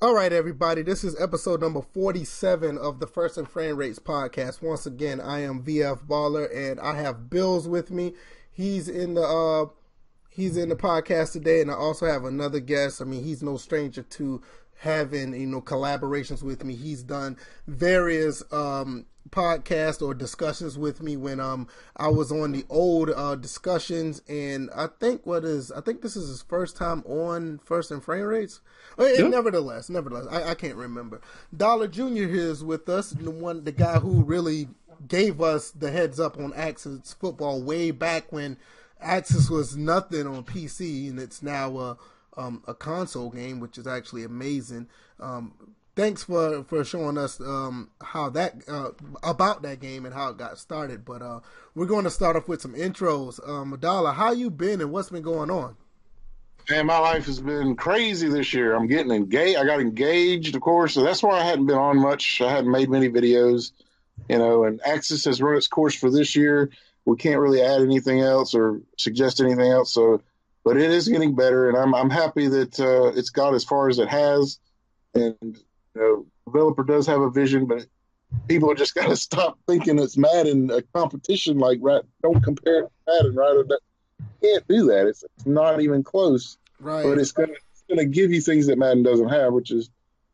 All right, everybody. This is episode number 47 of the First and Framerates podcast. Once again, I am VF Baller, and I have Bills with me. He's in the podcast today, and I also have another guest. I mean, he's no stranger to having collaborations with me. He's done various podcasts or discussions with me when I was on the old discussions, and I think this is his first time on First and Framerates. Yeah. Nevertheless, I can't remember. Dollar Jr. is with us, the guy who really gave us the heads up on Axis football way back when Axis was nothing on PC, and it's now a console game, which is actually amazing. Thanks for showing us how that about that game and how it got started. But we're going to start off with some intros. Adala, how you been and what's been going on? Man, my life has been crazy this year. I'm getting engaged. I got engaged, of course, so that's why I hadn't been on much. I hadn't made many videos, and Axis has run its course for this year. We can't really add anything else or suggest anything else. So, but it is getting better, and I'm happy that it's got as far as it has. And developer does have a vision, but people just got to stop thinking it's Madden a competition. Right? Don't compare it to Madden, right? Can't do that. It's not even close. Right. But it's gonna give you things that Madden doesn't have, which is,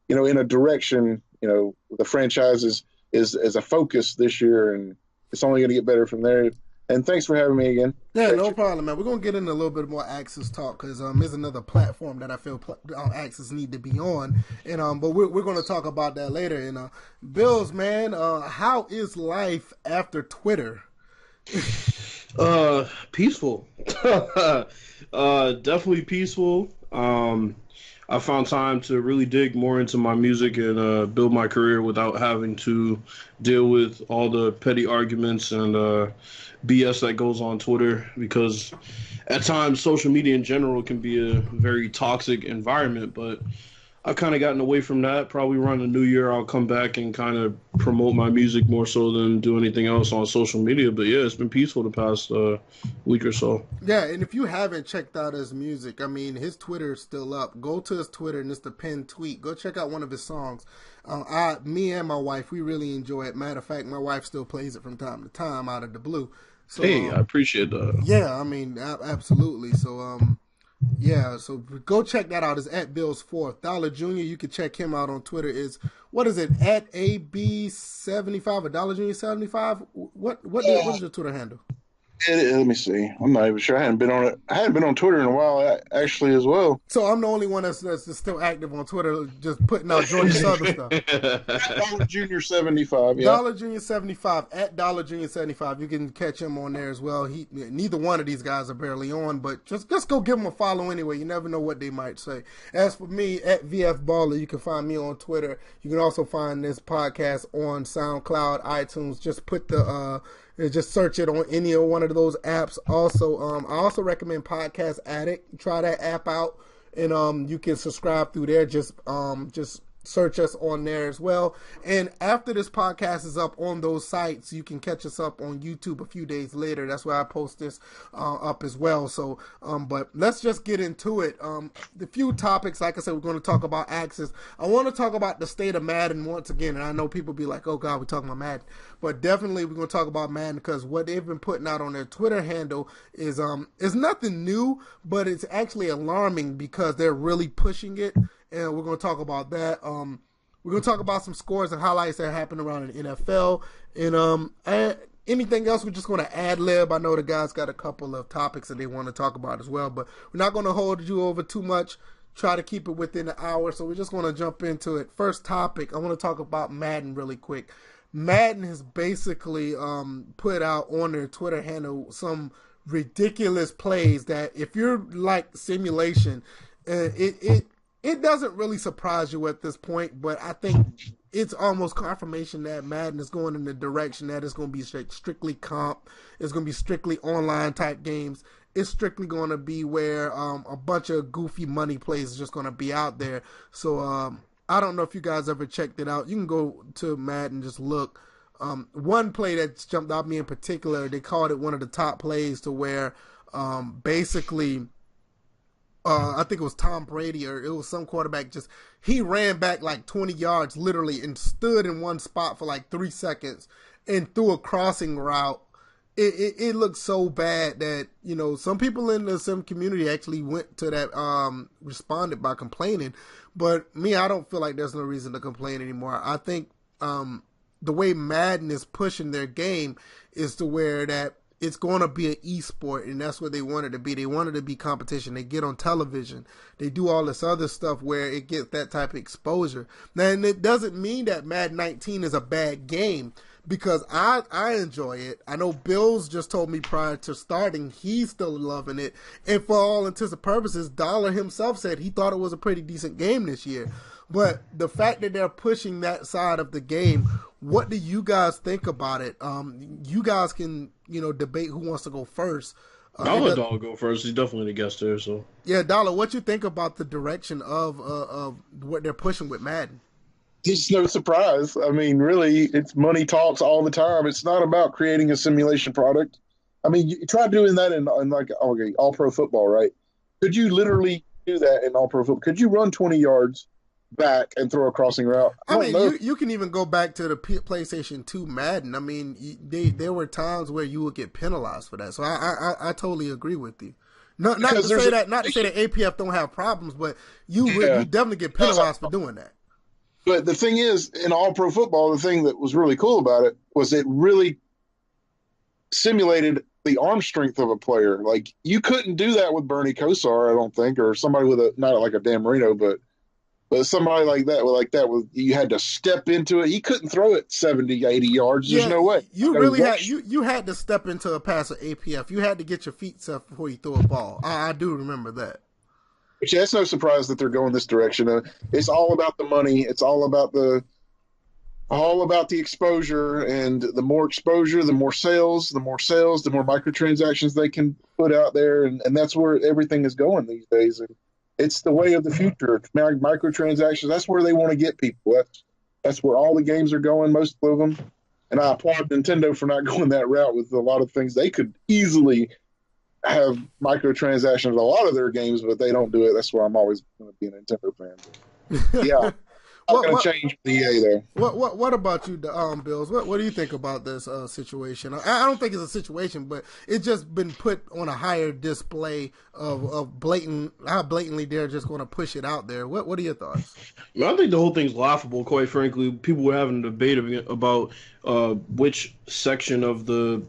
in a direction. The franchise is a focus this year, and it's only going to get better from there. And thanks for having me again. Yeah, no problem, man. We're going to get into a little bit more Axis talk because there's another platform that I feel Axis need to be on. And but we're going to talk about that later. And Bills, man, how is life after Twitter? Peaceful. Definitely peaceful. I found time to really dig more into my music and build my career without having to deal with all the petty arguments and BS that goes on Twitter, because at times social media in general can be a very toxic environment, but I've kind of gotten away from that. Probably around the new year I'll come back and kind of promote my music more so than do anything else on social media. But yeah, it's been peaceful the past week or so. Yeah, and if you haven't checked out his music, I mean, his Twitter is still up. Go to his Twitter, and it's the pinned tweet. Go check out one of his songs. Me and my wife, we really enjoy it. Matter of fact, my wife still plays it from time to time out of the blue. So, hey, I appreciate that. Yeah, I mean, absolutely. So, yeah, so go check that out. It's at Bills4. Dollar Jr., you can check him out on Twitter. Is what is it, at AB75 or Dollar Jr. 75? What is your Twitter handle? Let me see. I'm not even sure. I hadn't been on it. I hadn't been on Twitter in a while, actually, as well. So I'm the only one that's still active on Twitter, just putting out Georgia Southern stuff. Dollar Jr. 75. Yeah. Dollar Jr. 75 at Dollar Jr. 75. You can catch him on there as well. Neither one of these guys are barely on, but just go give them a follow anyway. You never know what they might say. As for me, at VF Baller, you can find me on Twitter. You can also find this podcast on SoundCloud, iTunes. Just put just search it on any of one of those apps. Also, I also recommend Podcast Addict. Try that app out, and you can subscribe through there. Just search us on there as well. And after this podcast is up on those sites, you can catch us up on YouTube a few days later. That's where I post this up as well. So, but let's just get into it. The few topics, like I said, we're going to talk about Axis. I want to talk about the state of Madden once again. And I know people be like, oh God, we're talking about Madden. But definitely we're going to talk about Madden because what they've been putting out on their Twitter handle is nothing new, but it's actually alarming because they're really pushing it. And we're going to talk about that. We're going to talk about some scores and highlights that happened around the NFL. And anything else, we're just going to ad-lib. I know the guys got a couple of topics that they want to talk about as well. But we're not going to hold you over too much. Try to keep it within an hour. So we're just going to jump into it. First topic, I want to talk about Madden really quick. Madden has basically put out on their Twitter handle some ridiculous plays that if you're like simulation, it doesn't really surprise you at this point, but I think it's almost confirmation that Madden is going in the direction that it's going to be strictly comp. It's going to be strictly online type games. It's strictly going to be where a bunch of goofy money plays is just going to be out there. So I don't know if you guys ever checked it out. You can go to Madden and just look. One play that jumped out at me in particular, they called it one of the top plays to where basically I think it was Tom Brady or it was some quarterback. Just he ran back like 20 yards literally and stood in one spot for like 3 seconds and threw a crossing route. It looked so bad that, you know, some people in the sim community actually went to that, responded by complaining. But me, I don't feel like there's no reason to complain anymore. I think the way Madden is pushing their game is to where that it's going to be an esport, and that's what they wanted to be. They wanted to be competition. They get on television. They do all this other stuff where it gets that type of exposure. Now, and it doesn't mean that Madden 19 is a bad game, because I enjoy it. I know Bills just told me prior to starting he's still loving it. And for all intents and purposes, Dollar himself said he thought it was a pretty decent game this year. But the fact that they're pushing that side of the game, what do you guys think about it? You guys can, you know, debate who wants to go first. I'll let Dollar go first. He's definitely the guest there. So yeah, Dollar, what you think about the direction of what they're pushing with Madden? It's no surprise. I mean, really, it's money talks all the time. It's not about creating a simulation product. I mean, you try doing that in like, okay, all pro football, right? Could you literally do that in all pro football? Could you run 20 yards back and throw a crossing route? I mean, you can even go back to the PlayStation 2 Madden. I mean, there were times where you would get penalized for that. So I totally agree with you. Not to say that APF don't have problems, but you definitely get penalized for doing that. But the thing is, in all pro football, the thing that was really cool about it was it really simulated the arm strength of a player. Like, you couldn't do that with Bernie Kosar, I don't think, or somebody with not like a Dan Marino, but somebody like that, you had to step into it. He couldn't throw it 70, 80 yards. There's no way. You really had to step into a pass of APF. You had to get your feet set before you threw a ball. I do remember that. But yeah, it's no surprise that they're going this direction. It's all about the money. It's all about the exposure, and the more exposure, the more sales, the more microtransactions they can put out there, and that's where everything is going these days. And it's the way of the future. Microtransactions, that's where they want to get people. That's where all the games are going, most of them. And I applaud Nintendo for not going that route with a lot of things. They could easily have microtransactions in a lot of their games, but they don't do it. That's why I'm always going to be a Nintendo fan. But yeah, I'm going to change the EA there. What about you, Bills? What do you think about this situation? I don't think it's a situation, but it's just been put on a higher display of how blatantly they're just going to push it out there. What are your thoughts? I think the whole thing's laughable, quite frankly. People were having a debate about which section of the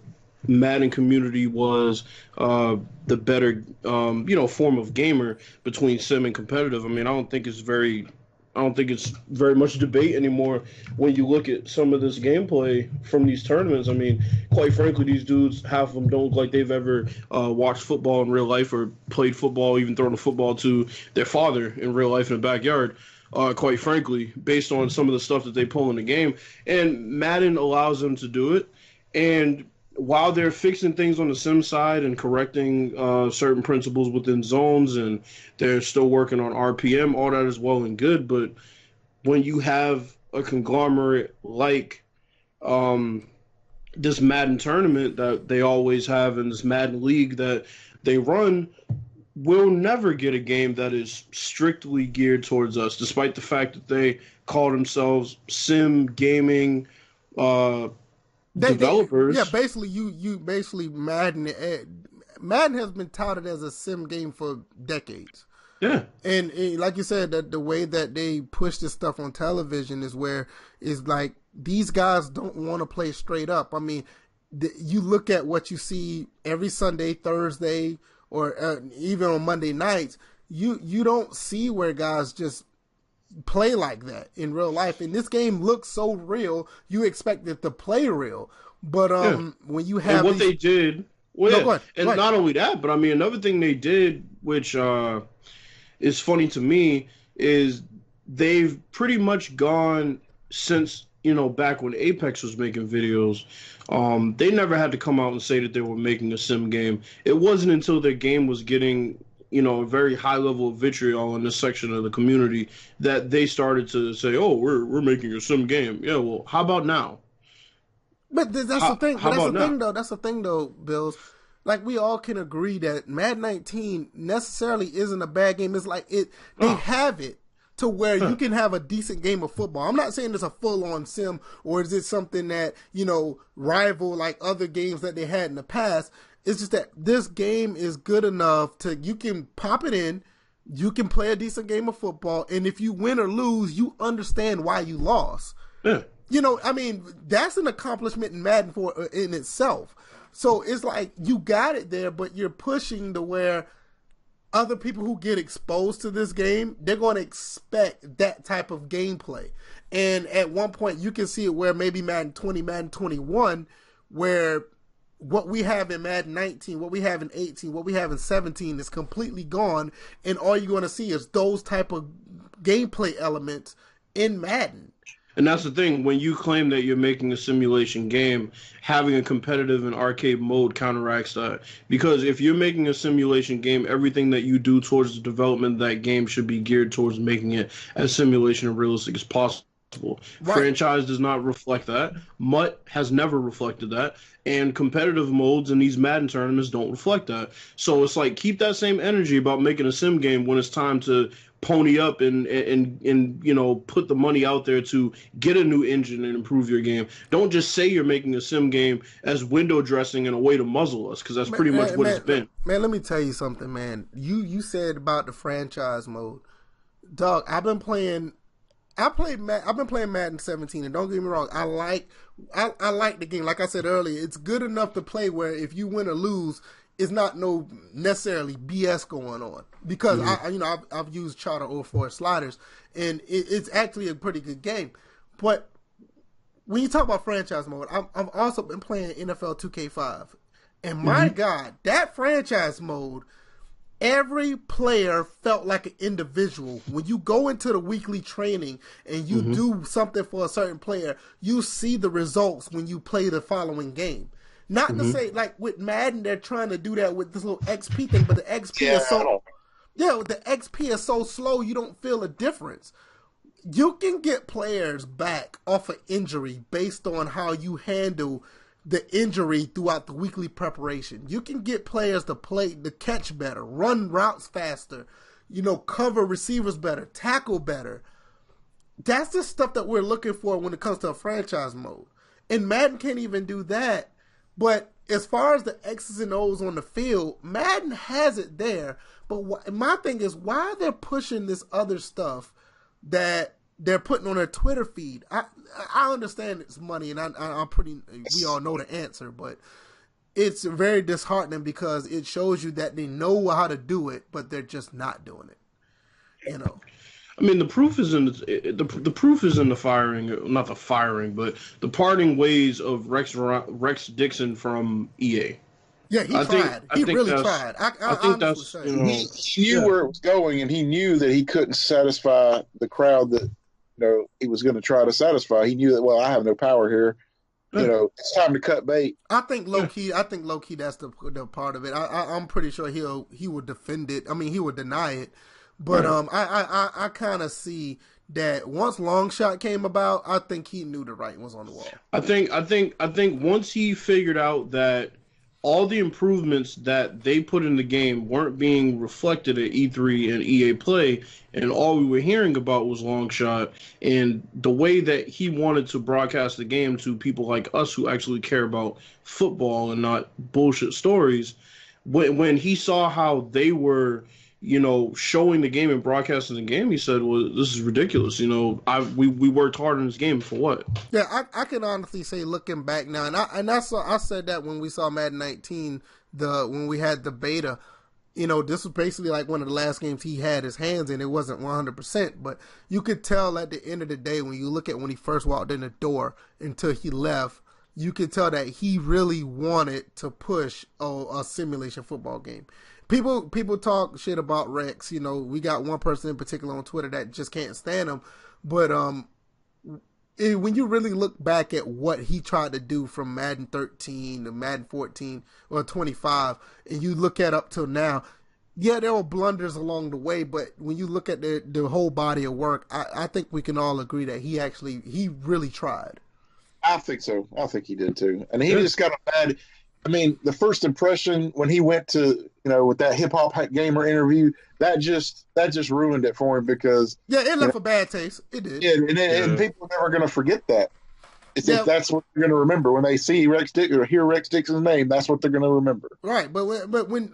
Madden community was the better, form of gamer between sim and competitive. I mean, I don't think it's very much debate anymore when you look at some of this gameplay from these tournaments. I mean, quite frankly, these dudes, half of them don't look like they've ever watched football in real life or played football, even thrown a football to their father in real life in the backyard. Quite frankly, based on some of the stuff that they pull in the game. And Madden allows them to do it. And while they're fixing things on the sim side and correcting certain principles within zones, and they're still working on RPM, all that is well and good. But when you have a conglomerate like this Madden tournament that they always have, in this Madden league that they run, we'll never get a game that is strictly geared towards us, despite the fact that they call themselves sim gaming developers. Basically, you basically Madden has been touted as a sim game for decades. Yeah, and like you said, that the way that they push this stuff on television is like these guys don't want to play straight up. I mean, you look at what you see every Sunday, Thursday, or even on Monday nights. You don't see where guys just play like that in real life, and this game looks so real, you expect it to play real. But when you have they did, go ahead. Not only that, but I mean, another thing they did, which is funny to me, is they've pretty much gone since, back when Apex was making videos. They never had to come out and say that they were making a sim game. It wasn't until their game was getting a very high level of vitriol in this section of the community that they started to say, "Oh, we're making a sim game." Yeah, well, how about now? But that's the thing. That's the thing, though, Bills. like we all can agree that Madden 19 necessarily isn't a bad game. It's like they have it to where you can have a decent game of football. I'm not saying it's a full-on sim, or is it something that, rival like other games that they had in the past. It's just that this game is good enough you can pop it in, you can play a decent game of football, and if you win or lose, you understand why you lost. Yeah. That's an accomplishment in Madden in itself. So it's like you got it there, but you're pushing to where other people who get exposed to this game, they're going to expect that type of gameplay. And at one point, you can see it where maybe Madden 20, Madden 21, where what we have in Madden 19, what we have in 18, what we have in 17 is completely gone, and all you're going to see is those type of gameplay elements in Madden. And that's the thing, when you claim that you're making a simulation game, having a competitive and arcade mode counteracts that. Because if you're making a simulation game, everything that you do towards the development of that game should be geared towards making it as simulation and realistic as possible. Right. Franchise does not reflect that. MUT has never reflected that. And competitive modes in these Madden tournaments don't reflect that. So it's like, keep that same energy about making a sim game when it's time to pony up and put the money out there to get a new engine and improve your game. Don't just say you're making a sim game as window dressing and a way to muzzle us, because that's pretty much what it's been. Man, let me tell you something, man. You said about the franchise mode, dog. I've been playing Madden 17, and don't get me wrong, I like the game. Like I said earlier, it's good enough to play where if you win or lose, it's not no necessarily BS going on, because I've used Charter 04 sliders, and it's actually a pretty good game. But when you talk about franchise mode, I've also been playing NFL 2K5, and my God, that franchise mode, every player felt like an individual. When you go into the weekly training and you do something for a certain player, you see the results when you play the following game. Not to say, like with Madden, they're trying to do that with this little XP thing, but the XP is so slow, you don't feel a difference. You can get players back off of injury based on how you handle the injury throughout the weekly preparation. You can get players to catch better, run routes faster, cover receivers better, tackle better. That's the stuff that we're looking for when it comes to a franchise mode. And Madden can't even do that. But as far as the X's and O's on the field, Madden has it there. But my thing is, why they're pushing this other stuff that they're putting on their Twitter feed? I understand it's money, and we all know the answer, but it's very disheartening because it shows you that they know how to do it, but they're just not doing it. I mean, the proof is in the proof is in the firing, not the firing, but the parting ways of Rex Dixon from EA. Yeah, he tried. He really tried. I think that's he knew where it was going, and he knew that he couldn't satisfy the crowd that he was going to try to satisfy. He knew that, well, I have no power here. It's time to cut bait. I think low key that's the part of it. I'm pretty sure he would defend it. I mean, he would deny it. But I kind of see that once Longshot came about, I think he knew the writing was on the wall. I think once he figured out that all the improvements that they put in the game weren't being reflected at E3 and EA Play, and all we were hearing about was Longshot, and the way that he wanted to broadcast the game to people like us who actually care about football and not bullshit stories, when he saw how they were showing the game and broadcasting the game, he said, well, this is ridiculous. We worked hard on this game for what? Yeah, I can honestly say, looking back now, and I said that when we saw Madden 19, when we had the beta, this was basically like one of the last games he had his hands in. It wasn't 100%, but you could tell at the end of the day, when you look at when he first walked in the door until he left, you could tell that he really wanted to push a simulation football game. People talk shit about Rex. We got one person in particular on Twitter that just can't stand him. But when you really look back at what he tried to do from Madden 13 to Madden 14 or 25, and you look at up till now, yeah, there were blunders along the way. But when you look at the whole body of work, I think we can all agree that he really tried. I think so. I think he did too. And he just got a bad. I mean, the first impression when he went to, with that hip hop gamer interview, that just ruined it for him because Yeah, it left a bad taste. It did. yeah, and people are never going to forget that. Yeah. That's what they're going to remember when they see Rex Dixon or hear Rex Dixon's name. That's what they're going to remember. Right, but when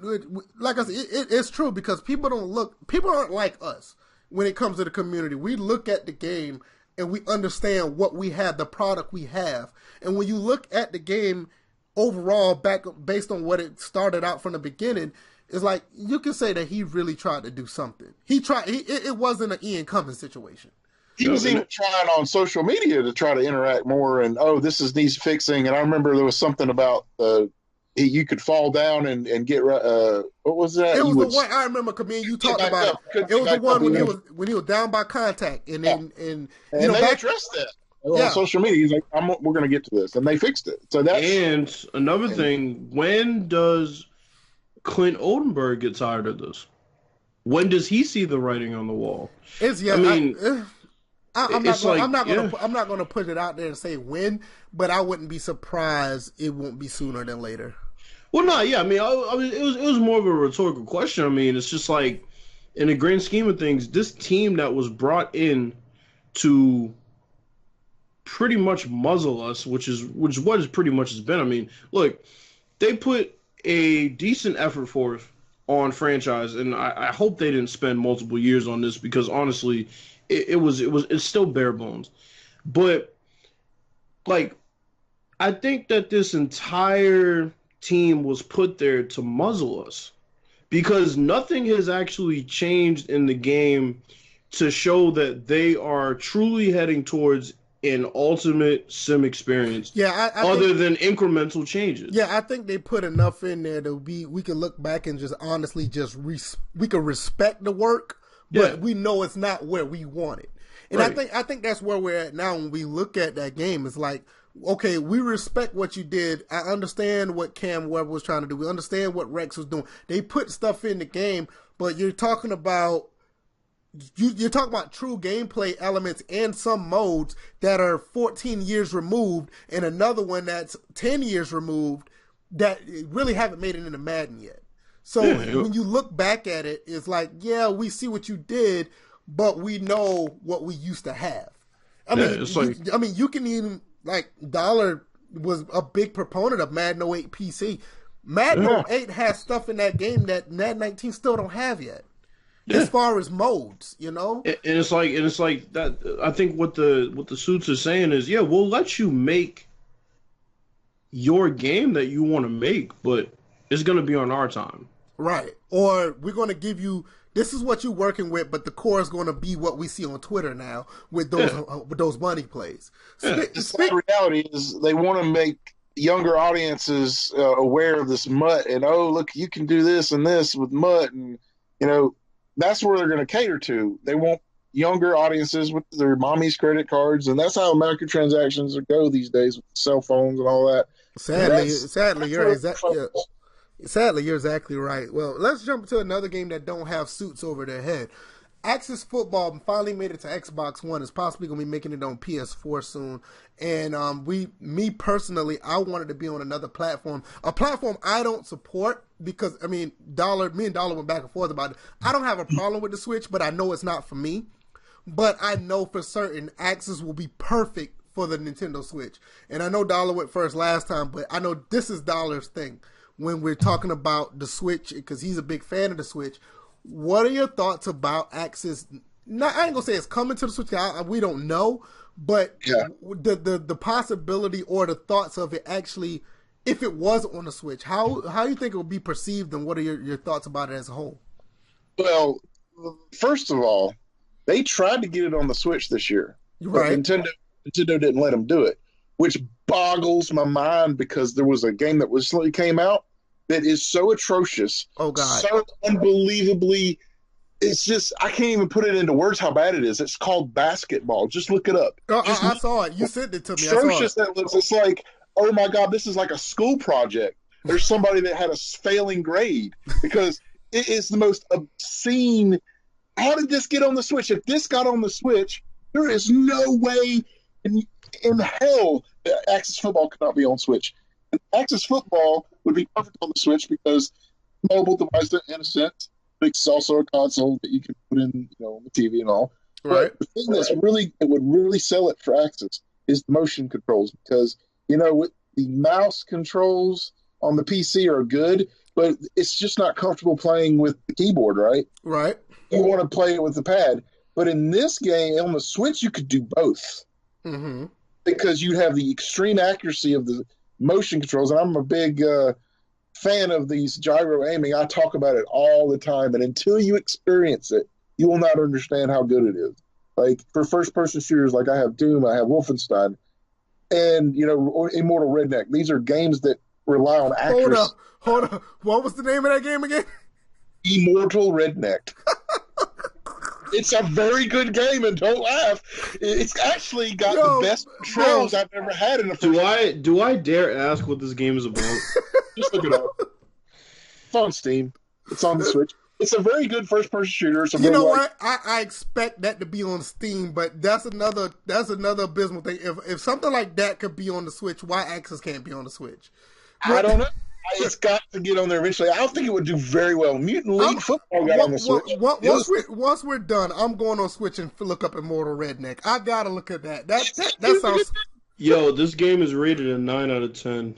like I said, it's true because people aren't like us when it comes to the community. We look at the game and we understand what we have, the product we have, and when you look at the game overall, back based on what it started out from the beginning, it's like you can say that he really tried to do something. It wasn't an Ian Cummins situation. He was even trying on social media to try to interact more and, this needs fixing. And I remember there was something about you could fall down and get what was that? It was the one I remember. Comedian, you talked about it. It was the one when he was down by contact, and then and they addressed that on social media. He's like, we're going to get to this, and they fixed it. So that's another thing. When does Clint Oldenburg get tired of this? When does he see the writing on the wall? I'm not going to put it out there and say when, but I wouldn't be surprised it won't be sooner than later. Well, no, yeah, I mean, it was more of a rhetorical question. I mean, it's just like in the grand scheme of things, this team that was brought in to pretty much muzzle us, which is what it pretty much has been. I mean, look, they put a decent effort forth on franchise, and I hope they didn't spend multiple years on this because honestly, it's still bare bones. But like, I think that this entire team was put there to muzzle us because nothing has actually changed in the game to show that they are truly heading towards an ultimate sim experience. Yeah, other than incremental changes. Yeah, I think they put enough in there to we can look back and just honestly we can respect the work, but we know it's not where we want it. And right. I think that's where we're at now when we look at that game. It's like, okay, we respect what you did. I understand what Cam Webb was trying to do. We understand what Rex was doing. They put stuff in the game, but you're talking about true gameplay elements and some modes that are 14 years removed and another one that's 10 years removed that really haven't made it into Madden yet. So when you look back at it, it's like, yeah, we see what you did, but we know what we used to have. I mean, you can even, like, Dollar was a big proponent of Madden 08 PC. Madden 08 has stuff in that game that Madden 19 still don't have yet. Yeah. As far as modes, you know, and it's like that. I think what the suits are saying is, yeah, we'll let you make your game that you want to make, but it's going to be on our time, right? Or we're going to give you this is what you're working with, but the core is going to be what we see on Twitter now with those money plays. The reality is they want to make younger audiences aware of this MUT and look, you can do this and this with MUT, and that's where they're going to cater to. They want younger audiences with their mommy's credit cards, and that's how microtransactions go these days with cell phones and all that. Sadly, you're exactly right. Well, let's jump to another game that don't have suits over their head. Axis Football finally made it to Xbox One. It's possibly going to be making it on PS4 soon. And me personally, I wanted to be on another platform. A platform I don't support because, I mean, me and Dollar went back and forth about it. I don't have a problem with the Switch, but I know it's not for me. But I know for certain Axis will be perfect for the Nintendo Switch. And I know Dollar went first last time, but I know this is Dollar's thing when we're talking about the Switch because he's a big fan of the Switch. What are your thoughts about Axis? I ain't gonna say it's coming to the Switch. We don't know, but the possibility or the thoughts of it actually, if it was on the Switch, how do you think it would be perceived, and what are your thoughts about it as a whole? Well, first of all, they tried to get it on the Switch this year, right? But Nintendo didn't let them do it, which boggles my mind because there was a game that recently came out that is so atrocious. Oh, God. So unbelievably, it's just, I can't even put it into words how bad it is. It's called basketball. Just look it up. I saw it. You sent it to me. Atrocious that looks. It's like, oh my God, this is like a school project. There's somebody that had a failing grade because it is the most obscene. How did this get on the Switch? If this got on the Switch, there is no way in hell that Axis Football could not be on Switch. And Axis Football would be perfect on the Switch because mobile device in a sense. It's also a console that you can put in, on the TV and all. Right. But the thing it would really sell it for Axis is the motion controls because, with the mouse controls on the PC are good, but it's just not comfortable playing with the keyboard, right? Right. You want to play it with the pad. But in this game, on the Switch, you could do both. Mm-hmm. Because you have the extreme accuracy of the motion controls. And I'm a big fan of these gyro aiming. I talk about it all the time. And until you experience it, you will not understand how good it is. Like for first-person shooters, like I have Doom, I have Wolfenstein, and, or Immortal Redneck. These are games that rely on accuracy. Hold up. What was the name of that game again? Immortal Redneck. It's a very good game, and don't laugh. It's actually got the best controls I've ever had in a first. Do I dare ask what this game is about? Just look it up. It's on Steam. It's on the Switch. It's a very good first-person shooter. You know what? I expect that to be on Steam, but that's another abysmal thing. If something like that could be on the Switch, why Axis can't be on the Switch? I don't know. It's got to get on there eventually. I don't think it would do very well. Mutant League Football got on the Switch. Once we're done, I'm going on Switch and look up Immortal Redneck. I gotta look at that. That sounds. Yo, this game is rated a 9 out of 10.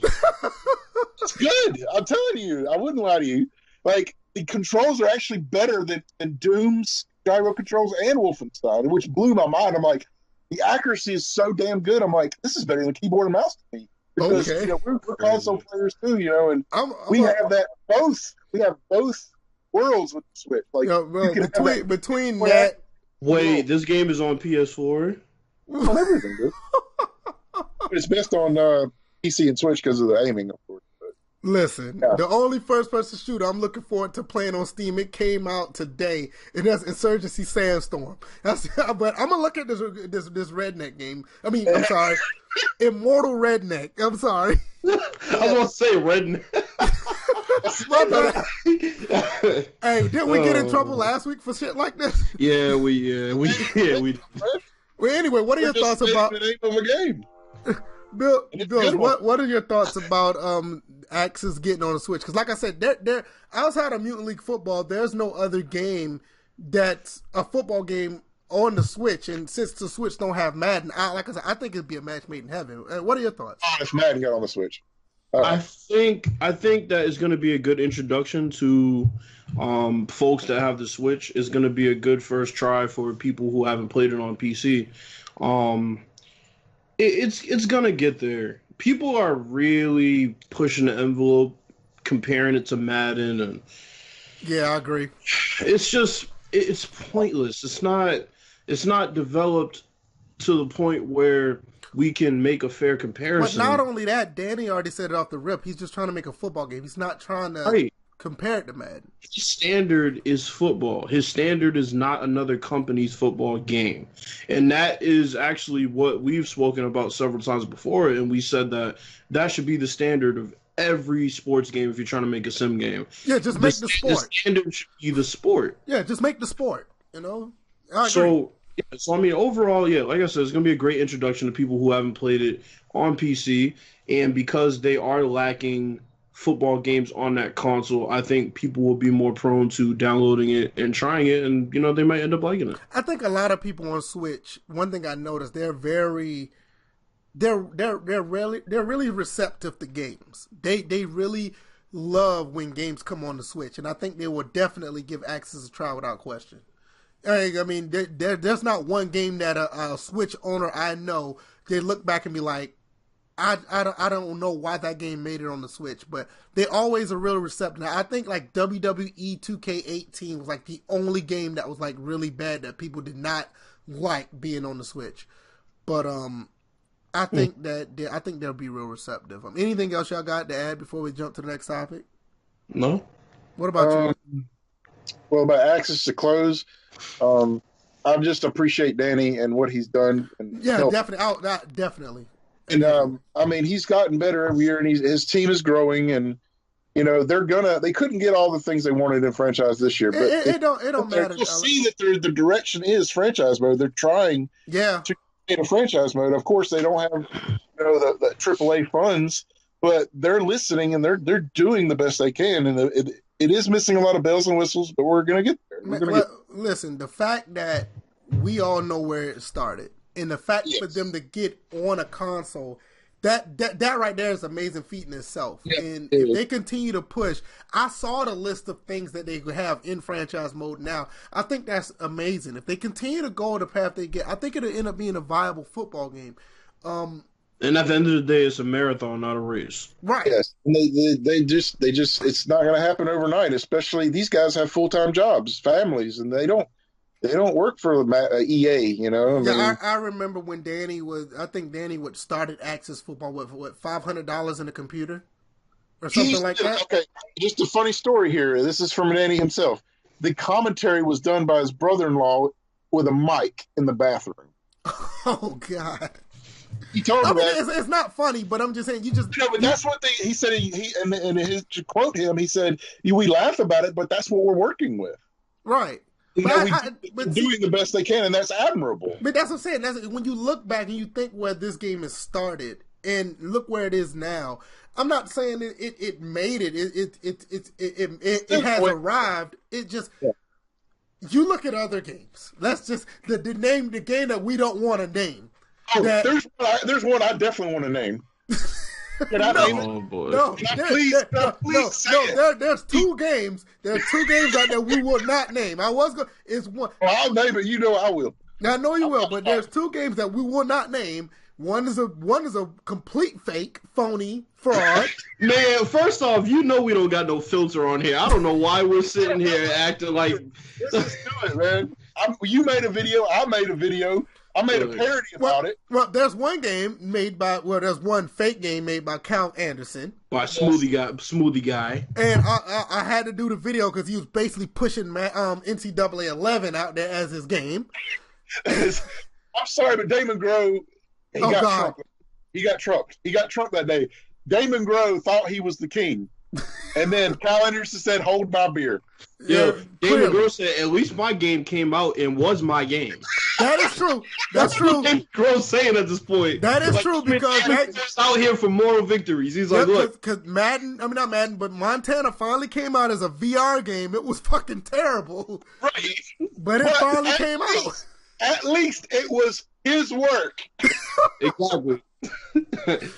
It's good. I'm telling you. I wouldn't lie to you. Like the controls are actually better than Doom's gyro controls and Wolfenstein, which blew my mind. I'm like, the accuracy is so damn good. I'm like, this is better than keyboard and mouse to me. Because we're console players too, and we have both. We have both worlds with the Switch. Like between that. Wait, this game is on PS4. On everything, dude. But it's best on PC and Switch because of the aiming, of course. Listen, the only first-person shooter I'm looking forward to playing on Steam, it came out today, and that's Insurgency Sandstorm. But I'm gonna look at this redneck game. I mean, I'm sorry, Immortal Redneck. I'm sorry. I was gonna say redneck. Hey, didn't we get in trouble last week for shit like this? Yeah, we. Well, anyway, what are your thoughts about the name of a game? Bill, what are your thoughts about Axis getting on the Switch? Because like I said, there outside of Mutant League Football, there's no other game that's a football game on the Switch. And since the Switch don't have Madden, like I said, I think it'd be a match made in heaven. What are your thoughts? If Madden got on the Switch, I think that is going to be a good introduction to folks that have the Switch. Is going to be a good first try for people who haven't played it on PC. It's gonna get there. People are really pushing the envelope, comparing it to Madden, and yeah, I agree. It's pointless. It's not developed to the point where we can make a fair comparison. But not only that, Danny already said it off the rip. He's just trying to make a football game. He's not trying to compare it to Madden. His standard is football. His standard is not another company's football game. And that is actually what we've spoken about several times before, and we said that should be the standard of every sports game if you're trying to make a sim game. Yeah, just make the sport. The standard should be the sport. Yeah, just make the sport, I agree. So I mean, overall, yeah, like I said, it's going to be a great introduction to people who haven't played it on PC, and because they are lacking football games on that console, I think people will be more prone to downloading it and trying it, and they might end up liking it. I think a lot of people on Switch, one thing I noticed, they're really receptive to games. They really love when games come on the Switch, and I think they will definitely give Axis a try without question. I mean, there's not one game that a Switch owner I know, they look back and be like, I don't know why that game made it on the Switch, but they always are really receptive. Now, I think like WWE 2K18 was like the only game that was like really bad that people did not like being on the Switch. But I think they'll be real receptive. Anything else y'all got to add before we jump to the next topic? No. What about you? Well, about Axis to close, I just appreciate Danny and what he's done. And definitely. And I mean, he's gotten better every year, and his team is growing, and they couldn't get all the things they wanted in franchise this year, but it don't matter. You'll see that the direction is franchise mode. They're trying to get a franchise mode. Of course, they don't have the AAA funds but they're listening and they're doing the best they can, and it is missing a lot of bells and whistles, but we're gonna get there. Listen, the fact that we all know where it started, and the fact for them to get on a console, that right there is an amazing feat in itself. Yeah, and if they continue to push, I saw the list of things that they have in franchise mode now. I think that's amazing. If they continue to go the path they get, I think it'll end up being a viable football game. And at the end of the day, it's a marathon, not a race. Right. Yes. And they just it's not going to happen overnight. Especially these guys have full-time jobs, families, and they don't work for EA. You know. I remember when Danny would started Access Football with $500 in a computer or something like that. Okay, just a funny story here. This is from Danny himself. The commentary was done by his brother-in-law with a mic in the bathroom. Oh God. He told me that. It's not funny, but I'm just saying but that's what he said. To quote him, he said, "We laugh about it, but that's what we're working with." Right. But doing the best they can, and that's admirable. But that's what I'm saying. When you look back and you think where this game has started, and look where it is now. I'm not saying it made it. It has arrived. It just. Yeah. You look at other games. That's just the game that we don't want to name. Oh, there's one I definitely want to name. Can I name it? Oh boy! No, there's two games. There's two games out there we will not name. It's one. Well, I'll name it. You know I will. I know you will, but there's two games that we will not name. One is a complete fake, phony, fraud. Man, first off, you know we don't got no filter on here. I don't know why we're sitting here acting like. Let's do it, man. You made a video. I made a video. I made a parody about it. Well, there's one there's one fake game made by Cal Anderson. By Smoothie Guy. And I had to do the video because he was basically pushing NCAA 11 out there as his game. I'm sorry, but Damon Groh, he got trucked. He got trucked that day. Damon Groh thought he was the king. And then Cal Anderson said, "Hold my beer." Yeah, Damon Groh said, "At least my game came out and was my game." That is true. That's true. Damon Groh's saying at this point. That is true because he's out here for moral victories. He's like, look, because not Madden, but Montana finally came out as a VR game. It was fucking terrible, right? But it finally came out. At least it was his work. Exactly.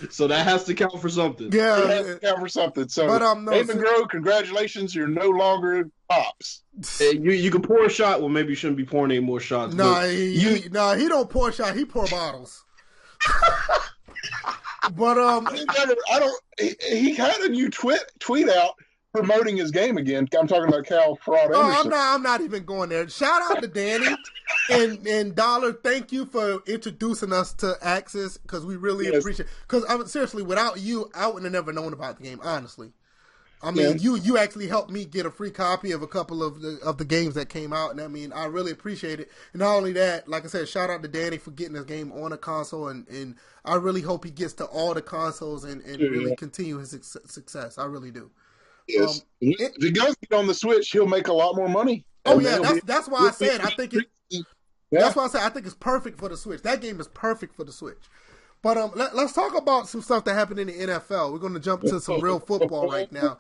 So that has to count for something. Yeah, it has to count for something. So, Damon Groh, congratulations, you're no longer pops. Hey, you can pour a shot. Well, maybe you shouldn't be pouring any more shots. He don't pour shots. He pour bottles. But He had a new tweet out promoting his game again. I'm talking about Cal Fraud Anderson. I'm not even going there. Shout out to Danny and Dollar. Thank you for introducing us to Axis because we really appreciate it. Because seriously, without you, I would have never known about the game, honestly. I mean, you actually helped me get a free copy of a couple of the games that came out, and I mean, I really appreciate it. And not only that, like I said, shout out to Danny for getting this game on a console, and I really hope he gets to all the consoles and really continue his success. I really do. Yes. If he goes on the Switch, he'll make a lot more money. Oh yeah, that's why I said I think that's why I said I think it's perfect for the Switch. That game is perfect for the Switch. But let's talk about some stuff that happened in the NFL. We're going to jump to some real football right now.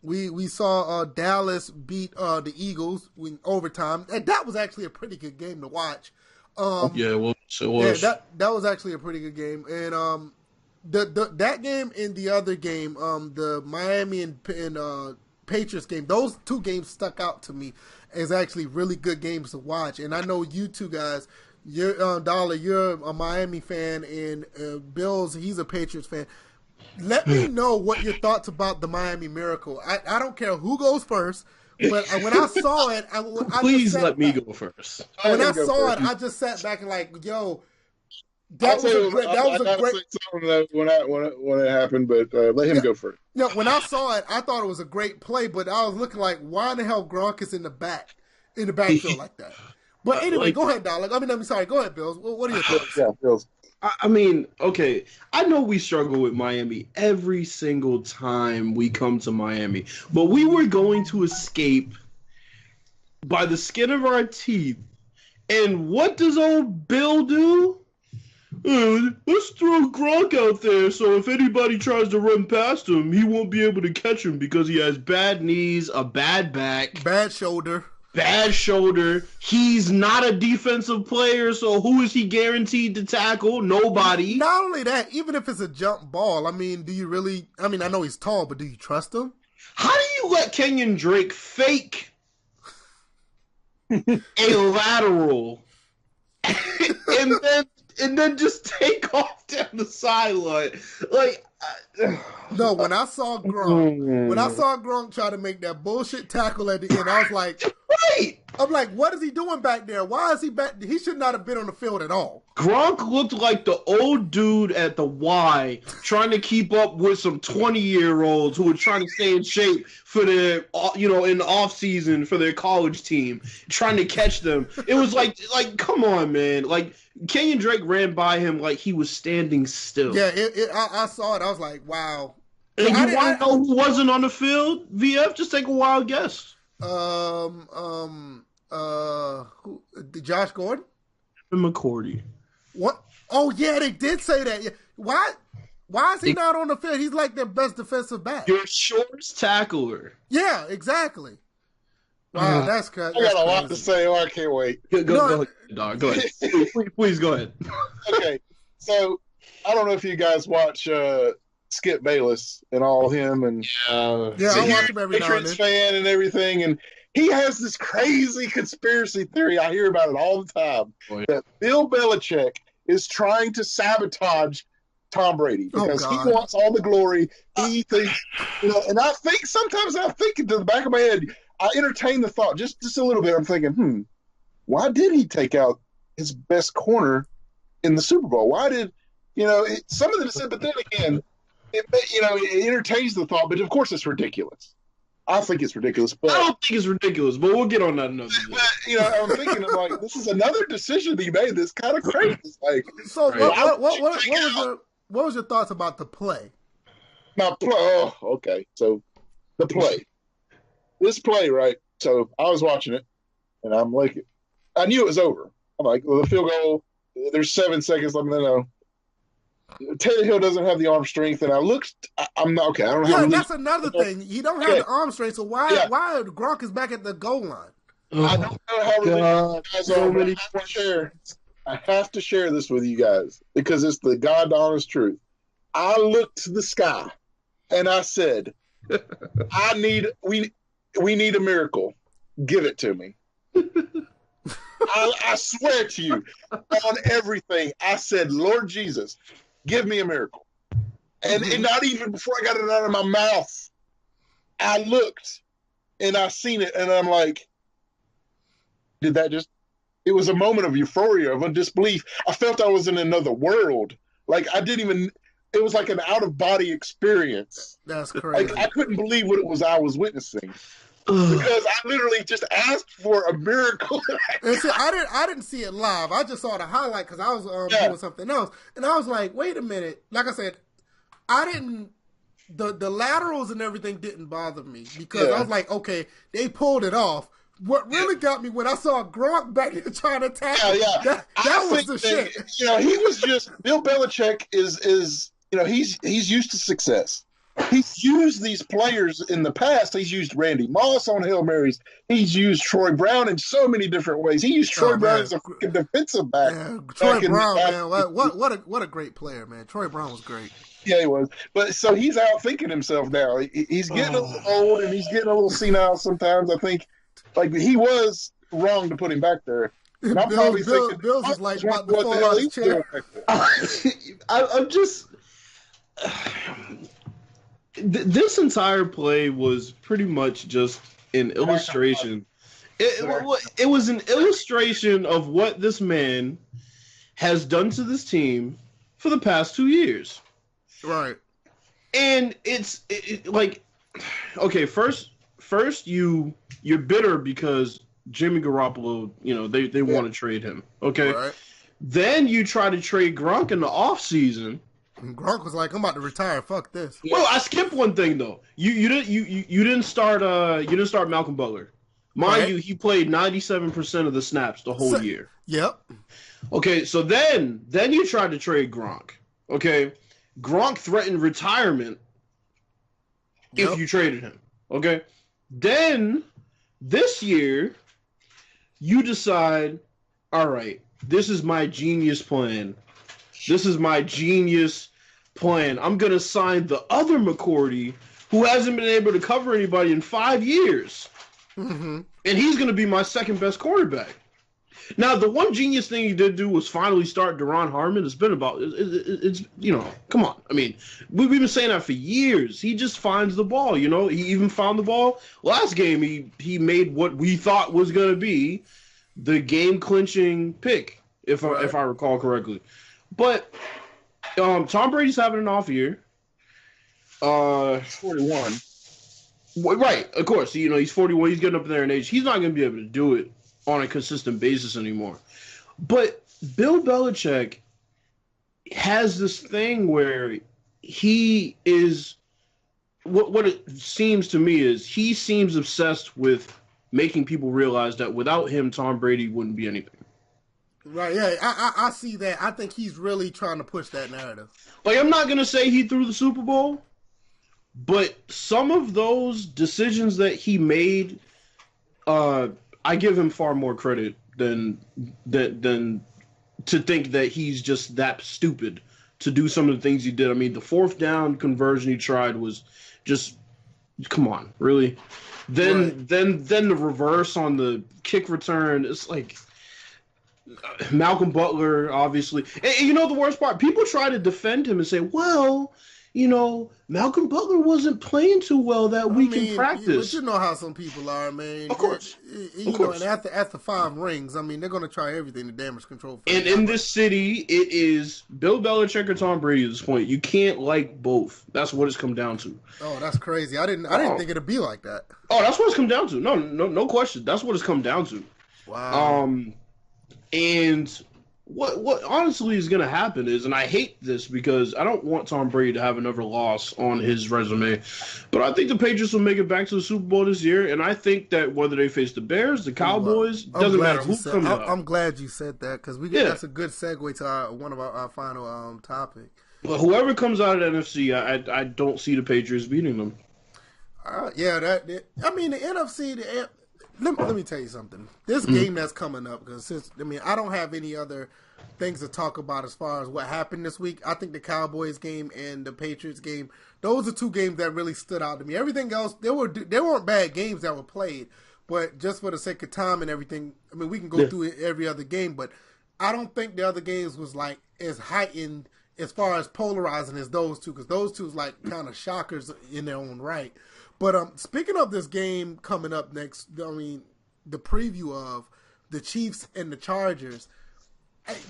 We saw Dallas beat the Eagles in overtime, and that was actually a pretty good game to watch. It was. Yeah, that was actually a pretty good game, and that game and the other game, the Miami and Patriots game, those two games stuck out to me as actually really good games to watch. And I know you two guys, you're Dollar, you're a Miami fan, and Bills, he's a Patriots fan. Let me know what your thoughts about the Miami Miracle. I don't care who goes first, but when I saw it, please let me go first. When I saw it, I just sat back and like, yo. That was a great. When it happened, but let him go first. No, when I saw it, I thought it was a great play, but I was looking like, why in the hell Gronk is in the backfield like that? But anyway, go ahead, Dollar. I'm sorry. Go ahead, Bills. What are your thoughts? Yeah, Bills. I mean, okay, I know we struggle with Miami every single time we come to Miami, but we were going to escape by the skin of our teeth. And what does old Bill do? let's throw Gronk out there so if anybody tries to run past him, he won't be able to catch him because he has bad knees, a bad back, bad shoulder. He's not a defensive player, so who is he guaranteed to tackle? Nobody. Not only that, even if it's a jump ball, I mean, do you really... I mean, I know he's tall, but do you trust him? How do you let Kenyon Drake fake a lateral and then just take off down the sideline? Like, no, when I saw Gronk try to make that bullshit tackle at the end, I was like, right. I'm like, what is he doing back there? Why is he back? He should not have been on the field at all. Gronk looked like the old dude at the Y trying to keep up with some 20-year-olds who were trying to stay in shape for their, in the off season for their college team, trying to catch them. It was like, come on, man. Like, Kenyon Drake ran by him like he was standing still. Yeah, I saw it. I was like, wow. And you want to know who wasn't on the field? VF, just take a wild guess. Josh Gordon? McCourty. What? Oh, yeah, they did say that. Yeah. Why is he not on the field? He's like their best defensive back. Your shortest tackler. Yeah, exactly. Wow, that's crazy. I got a lot to say. Oh, I can't wait. Go ahead, dog. Go ahead. Please go ahead. Okay, so I don't know if you guys watch Skip Bayless and all him, and I watch him every now and then. Fan and everything, and he has this crazy conspiracy theory. I hear about it all the time that Bill Belichick is trying to sabotage Tom Brady because he wants all the glory. He thinks, and I think sometimes I think into the back of my head, I entertain the thought just a little bit. I'm thinking, why did he take out his best corner in the Super Bowl? Why did some of them said, but then again, it entertains the thought, but of course it's ridiculous. I think it's ridiculous, but I don't think it's ridiculous. But we'll get on that another day. But, I'm thinking of like this is another decision he made that's kind of crazy. Like, so what was your thoughts about the play? Okay. So the play, this play, right? So I was watching it, and I'm like, I knew it was over. I'm like, well, the field goal. There's 7 seconds. Let me know. Tannehill doesn't have the arm strength, and I looked. I'm not okay. I don't have. Yeah, that's another thing. You don't have the arm strength, so why Gronk is back at the goal line? I don't know how you guys are. I have to share this with you guys because it's the God honest truth. I looked to the sky, and I said, we need a miracle. Give it to me. I swear to you, on everything, I said, Lord Jesus, give me a miracle. And not even before I got it out of my mouth, I looked and I seen it, and I'm like, did that just... It was a moment of euphoria, of disbelief. I felt I was in another world. Like, I didn't even... It was like an out-of-body experience. That's crazy. Like, I couldn't believe what it was I was witnessing. Because I literally just asked for a miracle. And see, I didn't see it live. I just saw the highlight because I was doing something else, and I was like, "Wait a minute!" Like I said, I didn't. The laterals and everything didn't bother me because I was like, "Okay, they pulled it off." What really got me when I saw Gronk back there trying to tackle, that was the shit. He was just Bill Belichick is he's used to success. He's used these players in the past. He's used Randy Moss on Hail Marys. He's used Troy Brown in so many different ways. He used Troy Brown as a freaking defensive back. Yeah, Troy Brown, man, what a great player, man. Troy Brown was great. Yeah, he was. But so he's out thinking himself now. He's getting a little old and he's getting a little senile sometimes. I think, like, he was wrong to put him back there. And I'm probably thinking, Bill's is like about to fall out of his chair. I'm just. This entire play was pretty much just an illustration. It was an illustration of what this man has done to this team for the past 2 years. Right. And it's like, okay, first you're bitter because Jimmy Garoppolo, they want to trade him. Okay. Right. Then you try to trade Gronk in the offseason. And Gronk was like, "I'm about to retire. Fuck this." Well, I skipped one thing though. You didn't start Malcolm Butler. Mind you, he played 97% of the snaps the whole year. Yep. Okay, so then you tried to trade Gronk. Okay, Gronk threatened retirement if you traded him. Okay, then this year you decide, all right, this is my genius plan. This is my genius plan. I'm gonna sign the other McCourty who hasn't been able to cover anybody in 5 years, and he's gonna be my second best quarterback. Now, the one genius thing he did do was finally start Duron Harmon. It's been about, it's come on. I mean, we've been saying that for years. He just finds the ball, He even found the ball. Last game, he made what we thought was going to be the game-clinching pick, if I recall correctly. But Tom Brady's having an off year. 41. Right, of course. He's 41. He's getting up there in age. He's not going to be able to do it on a consistent basis anymore. But Bill Belichick has this thing where he is what it seems to me is he seems obsessed with making people realize that without him, Tom Brady wouldn't be anything. Right, yeah, I see that. I think he's really trying to push that narrative. Like, I'm not going to say he threw the Super Bowl, but some of those decisions that he made, I give him far more credit than to think that he's just that stupid to do some of the things he did. I mean, the fourth down conversion he tried was just, come on, really? Then the reverse on the kick return, it's like Malcolm Butler, obviously. And the worst part? People try to defend him and say, well, Malcolm Butler wasn't playing too well that week in practice. But you know how some people are, man. Of course. And after 5 rings, I mean, they're going to try everything to damage control. And in this city, it is Bill Belichick or Tom Brady at this point. You can't like both. That's what it's come down to. Oh, that's crazy. I didn't think it'd be like that. Oh, that's what it's come down to. No question. That's what it's come down to. Wow. And what honestly is going to happen is, and I hate this because I don't want Tom Brady to have another loss on his resume, but I think the Patriots will make it back to the Super Bowl this year, and I think that whether they face the Bears, the Cowboys, doesn't matter who comes out. I'm glad you said that because that's a good segue to one of our final topic. But whoever comes out of the NFC, I don't see the Patriots beating them. The NFC. Let me tell you something. This game that's coming up, because I don't have any other things to talk about as far as what happened this week. I think the Cowboys game and the Patriots game, those are 2 games that really stood out to me. Everything else, there weren't bad games that were played, but just for the sake of time and everything, I mean, we can go through every other game, but I don't think the other games was like as heightened as far as polarizing as those 2, because those 2 is like kind of shockers in their own right. But speaking of this game coming up next, I mean, the preview of the Chiefs and the Chargers.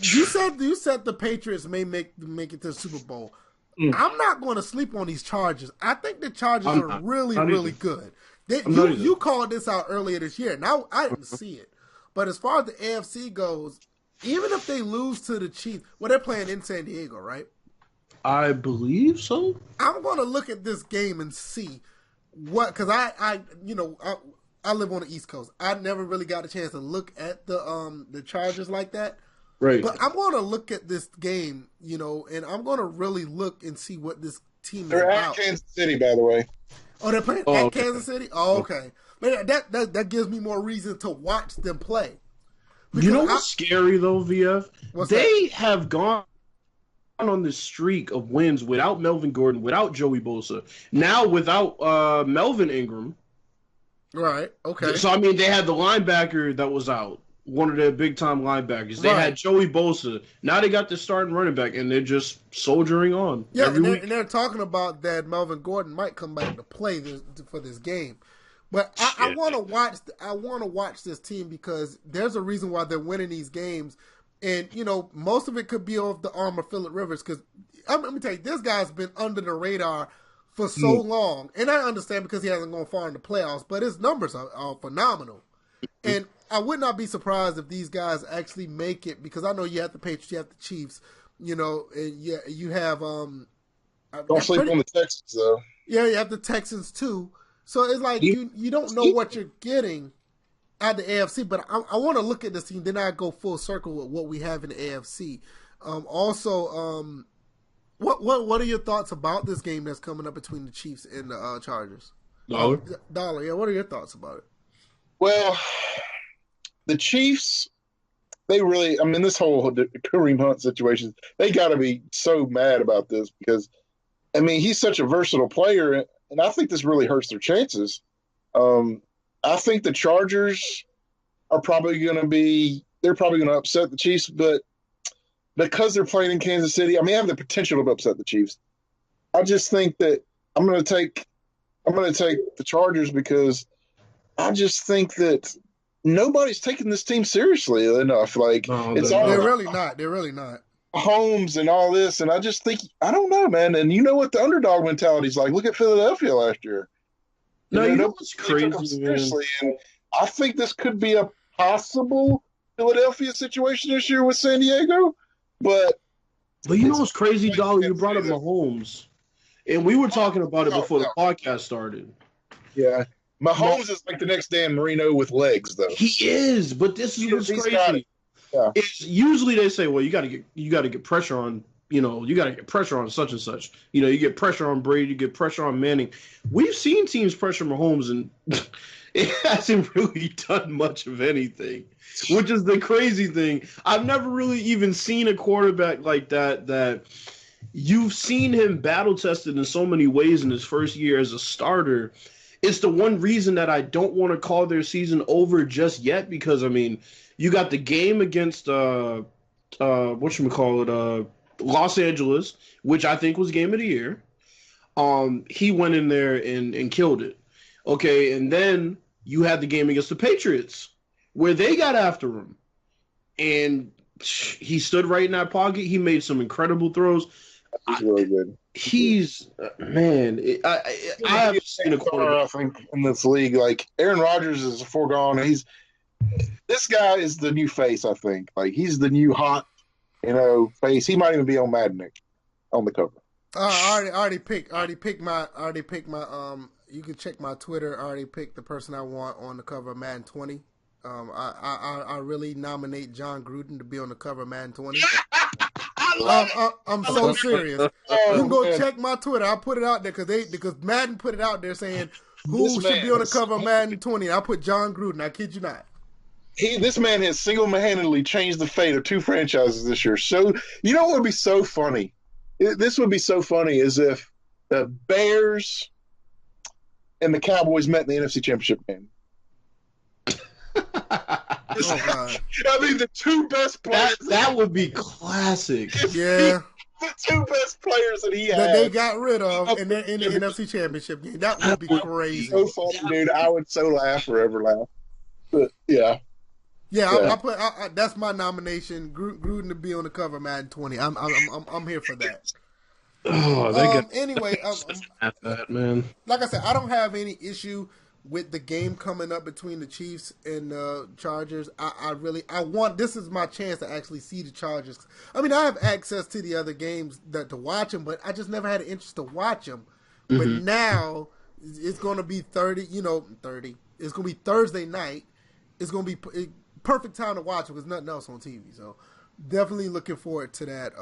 You said the Patriots may make it to the Super Bowl. I'm not going to sleep on these Chargers. I think the Chargers are really good. You called this out earlier this year. Now I didn't see it, but as far as the AFC goes, even if they lose to the Chiefs, they're playing in San Diego, right? I believe so. I'm going to look at this game and see because I live on the East Coast. I never really got a chance to look at the Chargers like that. Right. But I'm going to look at this game, and I'm going to really look and see what this team They're is about. at Kansas City, by the way. Oh, they're playing at Kansas City? Oh, okay. Man, that gives me more reason to watch them play. Because what's scary, though, VF? They have gone on this streak of wins without Melvin Gordon, without Joey Bosa, now without Melvin Ingram. Right, okay. So, I mean, they had the linebacker that was out, one of their big-time linebackers. They had Joey Bosa. Now they got the starting running back, and they're just soldiering on. Yeah, and they're talking about that Melvin Gordon might come back to play for this game. But I want to watch. I want to watch this team because there's a reason why they're winning these games, and most of it could be off the arm of Phillip Rivers. Because let me tell you, this guy's been under the radar for so long, and I understand because he hasn't gone far in the playoffs, but his numbers are phenomenal. And I would not be surprised if these guys actually make it because I know you have the Patriots, you have the Chiefs, and you have don't sleep on the Texans though. Yeah, you have the Texans too. So it's like you don't know what you're getting at the AFC, but I want to look at this team. Then I go full circle with what we have in the AFC. What are your thoughts about this game that's coming up between the Chiefs and the Chargers? Dollar, yeah. What are your thoughts about it? Well, the Chiefs, they really, I mean, this whole Kareem Hunt situation, they got to be so mad about this because, I mean, he's such a versatile player, and I think this really hurts their chances. I think the Chargers are probably going to upset the Chiefs, but because they're playing in Kansas City, I mean, they have the potential to upset the Chiefs. I just think that I'm going to take the Chargers because I just think that nobody's taking this team seriously enough. Like they're really not. They're really not. Homes and all this, and I just think I don't know, man. And you know what the underdog mentality is like? Look at Philadelphia last year. You know what's crazy, seriously, and I think this could be a possible Philadelphia situation this year with San Diego. But you know what's crazy, Dollar? You brought up Mahomes, and we were talking about it before the podcast started. Yeah, Mahomes is like the next Dan Marino with legs, though. He is, but this is what's crazy. Yeah. It's usually they say, well, you got to get pressure on, you got to get pressure on such and such. You get pressure on Brady, you get pressure on Manning. We've seen teams pressure Mahomes, and it hasn't really done much of anything, which is the crazy thing. I've never really even seen a quarterback like that you've seen him battle tested in so many ways in his first year as a starter. It's the one reason that I don't want to call their season over just yet because, I mean, you got the game against Los Angeles, which I think was game of the year. He went in there and killed it. Okay, and then you had the game against the Patriots where they got after him. And he stood right in that pocket. He made some incredible throws. He's really good. He's man. I have seen a quarterback. I think in this league, like Aaron Rodgers is a foregone. This guy is the new face. I think like he's the new hot, face. He might even be on Madden on the cover. I already picked my. You can check my Twitter. I already picked the person I want on the cover of Madden 20. I really nominate John Gruden to be on the cover of Madden 20. I'm so serious. You can go check my Twitter. I put it out there because Madden put it out there saying who should be on the cover of Madden 20. I put John Gruden. I kid you not. This man has single-handedly changed the fate of two franchises this year. So you know what would be so funny? This would be so funny is if the Bears and the Cowboys met in the NFC Championship game. I mean, the two best players. That would be classic. Yeah. The two best players that he had. That they got rid of in the NFC Championship game. That would be crazy. So funny, dude. I would so laugh, forever laugh. But, yeah. Yeah, I that's my nomination. Gruden to be on the cover of Madden 20. I'm here for that. Oh, anyway, that man. Like I said, I don't have any issue with the game coming up between the Chiefs and the Chargers. I want, this is my chance to actually see the Chargers. I mean, I have access to the other games to watch them, but I just never had an interest to watch them. Mm-hmm. But now it's going to be 30. It's going to be Thursday night. It's going to be perfect time to watch it because nothing else on TV. So definitely looking forward to that.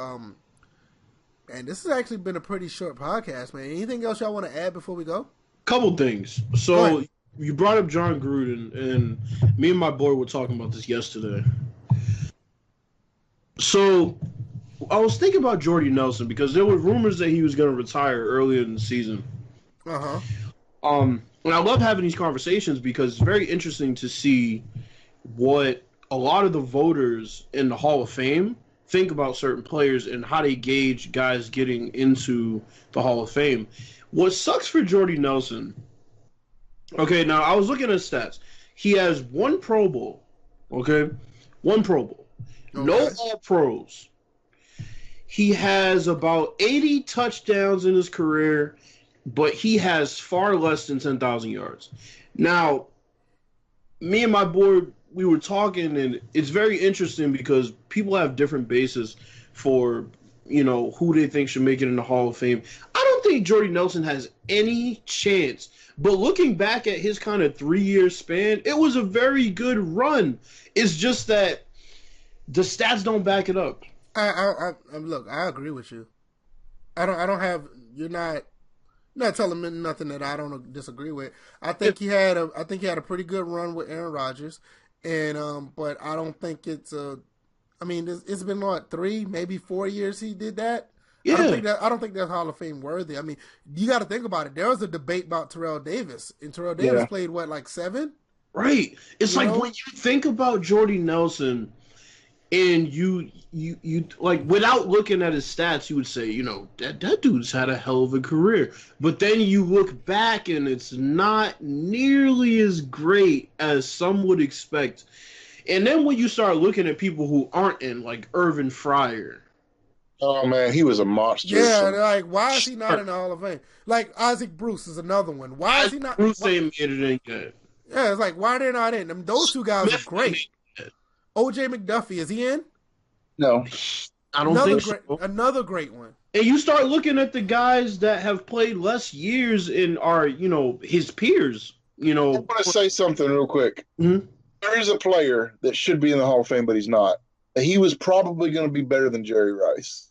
And this has actually been a pretty short podcast, man. Anything else y'all want to add before we go? Couple things. So you brought up John Gruden, and me and my boy were talking about this yesterday. So I was thinking about Jordy Nelson because there were rumors that he was going to retire earlier in the season. Uh-huh. And I love having these conversations because it's very interesting to see what a lot of the voters in the Hall of Fame think about certain players and how they gauge guys getting into the Hall of Fame. What sucks for Jordy Nelson, okay, now I was looking at his stats. He has one Pro Bowl, okay? One Pro Bowl. Okay. No All-Pros. He has about 80 touchdowns in his career, but he has far less than 10,000 yards. Now, me and my boy, we were talking, and it's very interesting because people have different bases for, who they think should make it in the Hall of Fame. I don't don't think Jordy Nelson has any chance. But looking back at his kind of 3-year span, it was a very good run. It's just that the stats don't back it up. Look, I agree with you. I don't have. You're not telling me nothing that I don't disagree with. I think he had a pretty good run with Aaron Rodgers, and but I don't think it's a. I mean, it's been what 3, maybe 4 years he did that. Yeah. I don't think that's Hall of Fame worthy. I mean, you got to think about it. There was a debate about Terrell Davis, and Terrell Davis played what, like 7? Right. It's like when you think about Jordy Nelson, and you like without looking at his stats, you would say, that dude's had a hell of a career. But then you look back, and it's not nearly as great as some would expect. And then when you start looking at people who aren't in, like Irvin Fryer. Oh, man, he was a monster. Yeah, like, why is he not in the Hall of Fame? Like, Isaac Bruce is another one. Why is he not? Bruce ain't made it in yet. Yeah, it's like, why are they not in? I mean, those two guys are great. O.J. McDuffie, is he in? No. I don't think so. Another great one. And you start looking at the guys that have played less years and are, his peers, I want to say something real quick. Mm-hmm. There is a player that should be in the Hall of Fame, but he's not. He was probably going to be better than Jerry Rice.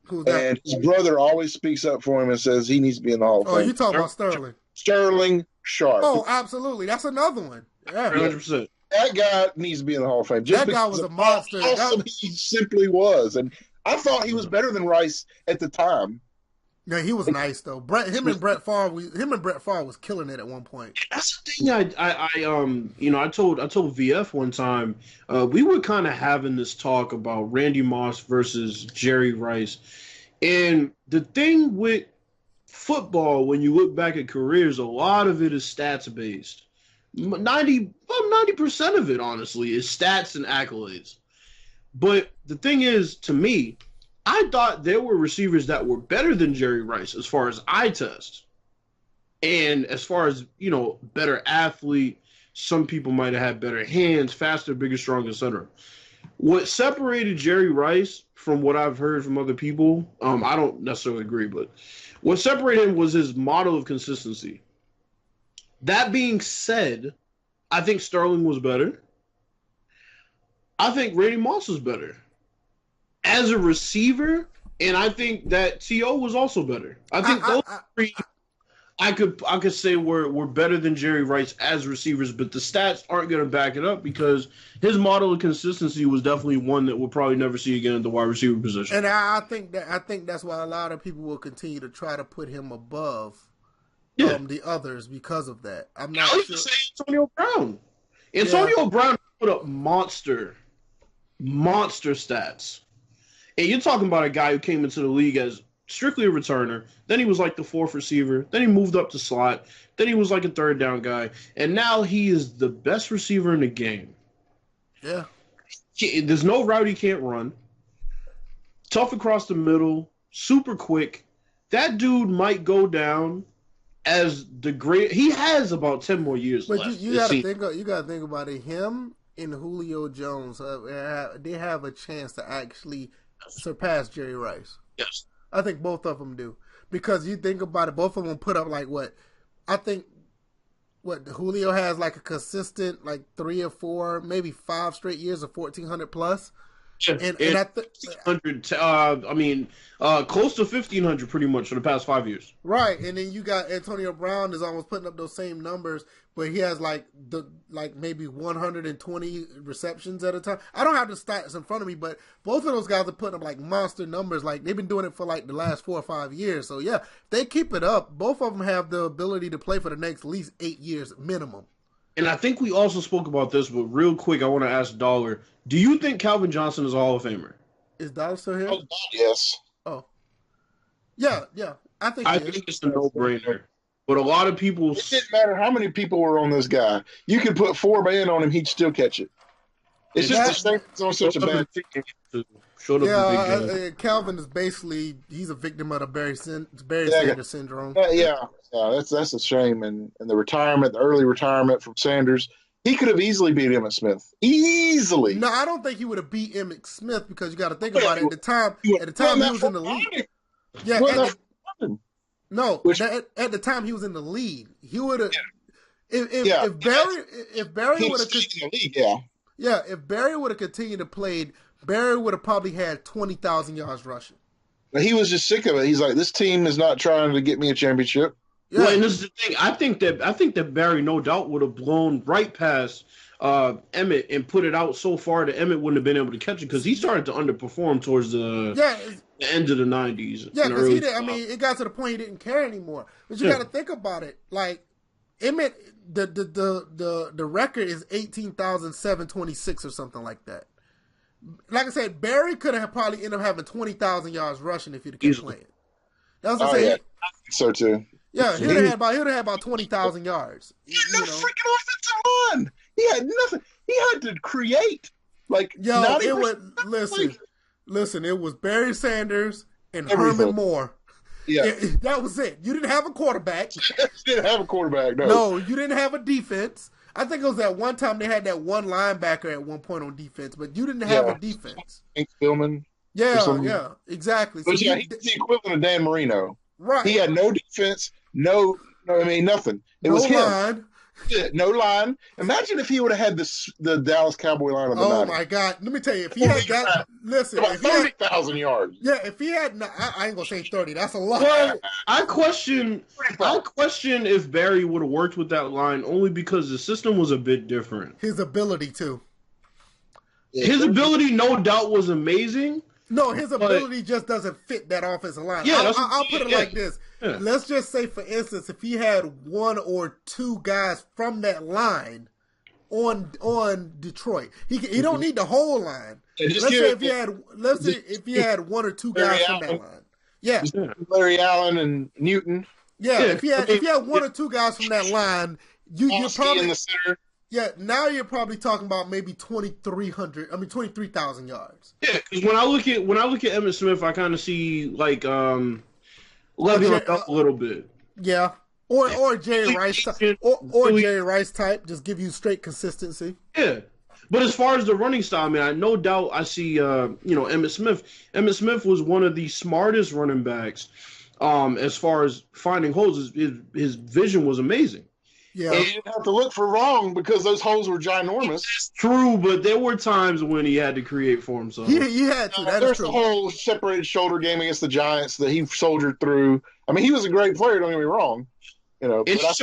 Who's that? And his brother always speaks up for him and says he needs to be in the Hall of Fame. Oh, you talking about Sterling? Sterling Sharp. Oh, absolutely. That's another one. Yeah. 100%. That guy needs to be in the Hall of Fame. That guy was a monster. How awesome he simply was. And I thought he was better than Rice at the time. Yeah, he was nice though. Him and Brett Favre was killing it at one point. That's the thing. I told VF one time. We were kind of having this talk about Randy Moss versus Jerry Rice, and the thing with football, when you look back at careers, a lot of it is stats based. 90% of it, honestly, is stats and accolades. But the thing is, to me, I thought there were receivers that were better than Jerry Rice as far as eye test. And as far as, better athlete, some people might have had better hands, faster, bigger, stronger, etc. What separated Jerry Rice from what I've heard from other people, I don't necessarily agree, but what separated him was his model of consistency. That being said, I think Sterling was better. I think Randy Moss was better as a receiver, and I think that T.O. was also better. I think those three I could say were better than Jerry Rice as receivers, but the stats aren't going to back it up because his model of consistency was definitely one that we'll probably never see again at the wide receiver position. And I think that's why a lot of people will continue to try to put him above the others because of that. I'm not sure. Say Antonio Brown. Antonio Brown put up monster stats. And you're talking about a guy who came into the league as strictly a returner. Then he was like the 4th receiver. Then he moved up to slot. Then he was like a 3rd down guy. And now he is the best receiver in the game. Yeah. There's no route he can't run. Tough across the middle. Super quick. That dude might go down as the great. He has about 10 more years left. But you got to think about it. Him and Julio Jones, they have a chance to actually surpass Jerry Rice. Yes. I think both of them do. Because you think about it, both of them put up like what? I think Julio has like a consistent like 3 or 4, maybe 5 straight years of 1,400 plus. Yeah, and I think close to 1,500 pretty much for the past 5 years. Right, and then you got Antonio Brown is almost putting up those same numbers, but he has like maybe 120 receptions at a time. I don't have the stats in front of me, but both of those guys are putting up like monster numbers. Like they've been doing it for like the last 4 or 5 years. So yeah, if they keep it up, both of them have the ability to play for the next at least 8 years minimum. And I think we also spoke about this, but real quick, I want to ask Dollar, do you think Calvin Johnson is a Hall of Famer? Is Dollar still here? Oh, yes. Oh. Yeah. I think it's a no-brainer. But a lot of people... It didn't matter how many people were on this guy. You could put 4 men on him, he'd still catch it. It's just the same. It's on such a bad thing. Calvin is basically, he's a victim of the Barry Sanders syndrome. That's a shame. And the early retirement from Sanders, he could have easily beat Emmitt Smith. Easily. No, I don't think he would have beat Emmitt Smith because you got to think about it. At the time he was in the league. Yeah, No, Which at the time he was in the lead. He would have. yeah, If Barry he would was have in the league. Yeah, if Barry would have continued to play, Barry would have probably had 20,000 yards rushing. but he was just sick of it. He's like, this team is not trying to get me a championship. Yeah. Well, and this is the thing. I think that Barry no doubt would have blown right past Emmett and put it out so far that Emmett wouldn't have been able to catch it because he started to underperform towards the end of the 90s. Yeah, because he did. I mean, it got to the point he didn't care anymore. But you got to think about it. Like Emmett, the record is 18,726 or something like that. Like I said, Barry could have probably ended up having 20,000 yards rushing if he'd have kept playing. That's what I'm saying. Yeah. I think so too. Yeah, he would have had about 20,000 yards. He had no freaking offensive line. He had nothing. He had to create. Like, it was listen. It was Barry Sanders and Herman Moore. Yeah, that was it. You didn't have a quarterback. You didn't have a quarterback. No, you didn't have a defense. I think it was that one time they had that one linebacker at one point on defense, but you didn't have a defense. Hank Stillman. Yeah, exactly. But so he's the equivalent of Dan Marino. Right. He had no defense, nothing. It was him. Line. Yeah, no line. Imagine if he would have had the Dallas Cowboy line on the 90s. My God. Let me tell you, if he had got, listen. About 30,000 yards. Yeah, if he had, I ain't going to say 30. That's a lot. Well, I question if Barry would have worked with that line only because the system was a bit different. His ability, too. His ability, no doubt, was amazing. No, his ability just doesn't fit that offensive line. Yeah, I'll put it like this. Yeah. Let's just say, for instance, if he had one or two guys from that line on Detroit, he don't need the whole line. Let's say if he had one or two guys from that line. Yeah. Larry Allen and Newton. Yeah, if he had one or two guys from that line, you're probably in the center. Yeah, now you're probably talking about maybe 23,000 yards. Yeah, because when I look at Emmitt Smith, I kind of see like leveling up a little bit. Yeah, or Jerry Rice or Jerry Rice type, just give you straight consistency. Yeah, but as far as the running style, I mean, I no doubt I see Emmitt Smith. Emmitt Smith was one of the smartest running backs. As far as finding holes, his vision was amazing. Yeah, and you didn't have to look for wrong because those holes were ginormous. It's true, but there were times when he had to create for himself. He had to. There's the whole separated shoulder game against the Giants that he soldiered through. I mean, he was a great player. Don't get me wrong. It's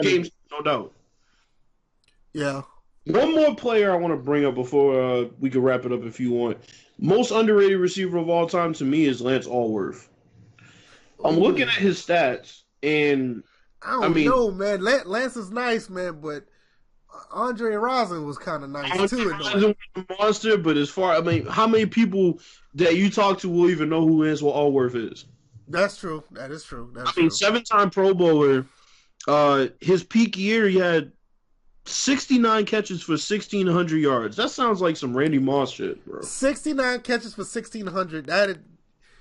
games, no doubt. Yeah. One more player I want to bring up before we can wrap it up if you want. Most underrated receiver of all time to me is Lance Allworth. I'm looking at his stats and. I mean, know, man. Lance is nice, man, but Andre Rosin was kind of nice too. Was a monster, but how many people that you talk to will even know who Lance Allworth is? That's true. That is true. I mean, 7-time Pro Bowler. His peak year, he had 69 catches for 1,600 yards. That sounds like some Randy Moss shit, bro. 69 catches for 1,600.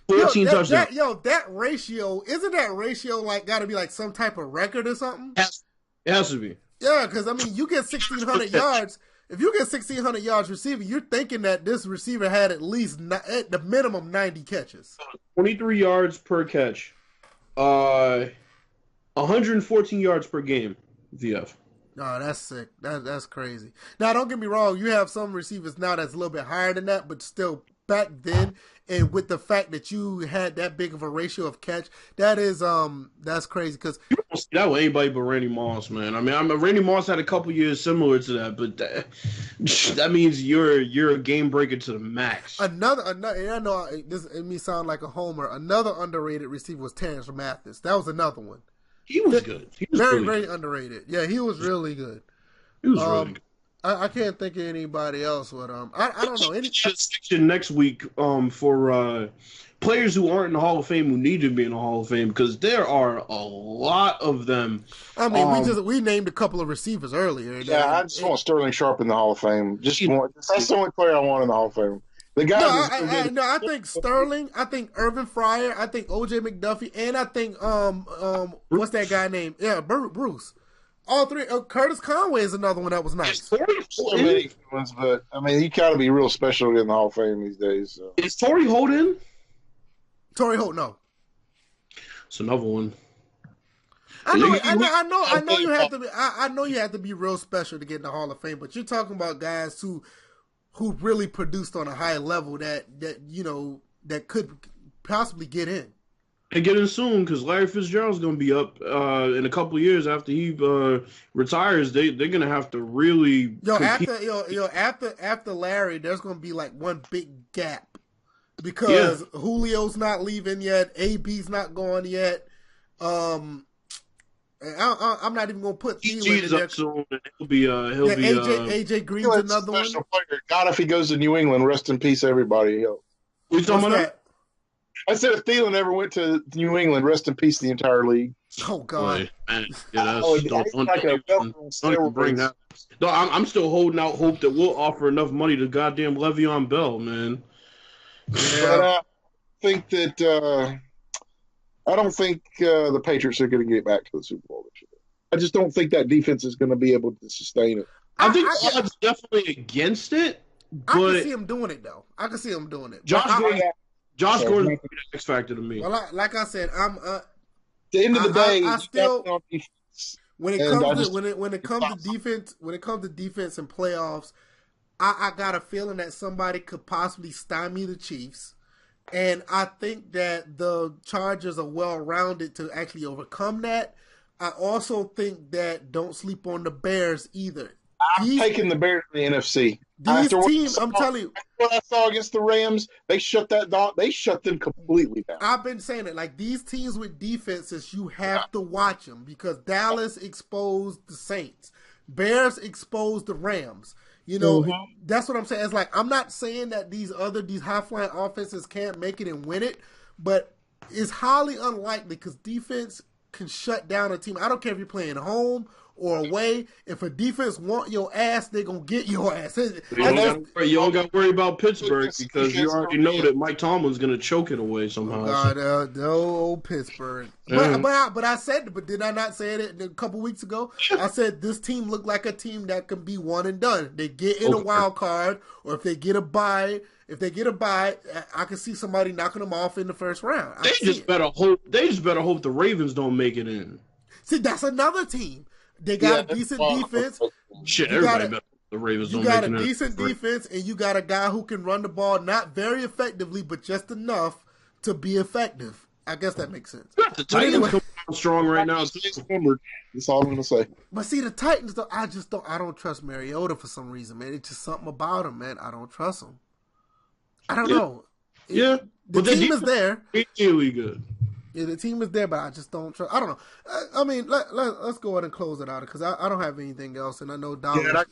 14 touchdowns. That ratio, isn't that ratio like got to be like some type of record or something? It has to be. Yeah, because I mean, you get 1,600 yards. If you get 1,600 yards receiving, you're thinking that this receiver had at least at the minimum 90 catches. 23 yards per catch. 114 yards per game. VF. No, that's sick. That's crazy. Now, don't get me wrong. You have some receivers now that's a little bit higher than that, but still back then, and with the fact that you had that big of a ratio of catch, that's crazy. Because you don't see that with anybody but Randy Moss, man. I mean, Randy Moss had a couple years similar to that, but that means you're a game breaker to the max. Another, and I know it may sound like a homer. Another underrated receiver was Terrence Mathis. That was another one. He was good. He was very, really very good. Underrated. Yeah, he was really good. He was really good. I can't think of anybody else, but I don't know. Any section next week for players who aren't in the Hall of Fame who need to be in the Hall of Fame because there are a lot of them. I mean, we named a couple of receivers earlier. Yeah, I just want Sterling Sharp in the Hall of Fame. That's the only player I want in the Hall of Fame. The guy. I think Sterling. I think Irvin Fryer. I think O.J. McDuffie, and I think what's that guy named? Yeah, Bruce. All three. Curtis Conway is another one that was nice. So many ones, but I mean, you got to be real special to get in the Hall of Fame these days. So. Is Torrey Holt in? Torrey Holt, no. It's another one. I know, You- I know you have to be. I know you have to be real special to get in the Hall of Fame, but you're talking about guys who really produced on a high level that could possibly get in. And get in soon because Larry Fitzgerald's going to be up in a couple of years after he retires. They're going to have to really compete. After Larry, there's going to be like one big gap because Julio's not leaving yet, AB's not gone yet. I'm not even going to put Thielen in there. Up soon, and he'll be AJ Green's another one. Player. God, if he goes to New England, rest in peace, everybody. Yo. We talking about that? I said if Thielen ever went to New England, rest in peace, the entire league. Oh God! Boy, man. Yeah, don't bring that. No, I'm still holding out hope that we'll offer enough money to goddamn Le'Veon Bell, man. Yeah. But I think that I don't think the Patriots are going to get back to the Super Bowl this year. I just don't think that defense is going to be able to sustain it. I think the odds definitely against it. But I can see him doing it though. I can see him doing it. Josh Gordon's the X factor to me. Well, like I said, I'm. At the end of the day, I still when it comes to defense and playoffs, I got a feeling that somebody could possibly stymie the Chiefs, and I think that the Chargers are well rounded to actually overcome that. I also think that don't sleep on the Bears either. I'm taking the Bears in the NFC. These teams, I'm telling you, what I saw against the Rams, they shut them completely down. I've been saying it. Like these teams with defenses, you have to watch them because Dallas exposed the Saints, Bears exposed the Rams. You know, that's what I'm saying. It's like I'm not saying that these high flying offenses can't make it and win it, but it's highly unlikely because defense can shut down a team. I don't care if you're playing home or away. If a defense want your ass, they're going to get your ass. You don't got to worry about Pittsburgh because you already know that Mike Tomlin's going to choke it away somehow. Oh, God, the old Pittsburgh. Yeah. But did I not say it a couple weeks ago? I said this team looked like a team that can be one and done. They get in a wild card, or if they get a bye, I can see somebody knocking them off in the first round. They just better hope the Ravens don't make it in. See, that's another team. They got a decent defense. Shit, everybody better the Ravens don't make it in. You got a decent defense, and you got a guy who can run the ball not very effectively, but just enough to be effective. I guess that makes sense. The Titans come out strong right now. That's all I'm going to say. But see, the Titans, though, I don't trust Mariota for some reason, man. It's just something about him, man. I don't trust him. I don't know. The team is there. It's really good. Yeah, the team is there, but I just don't trust. I don't know. I mean, let's go ahead and close it out because I don't have anything else, and I know Don. I got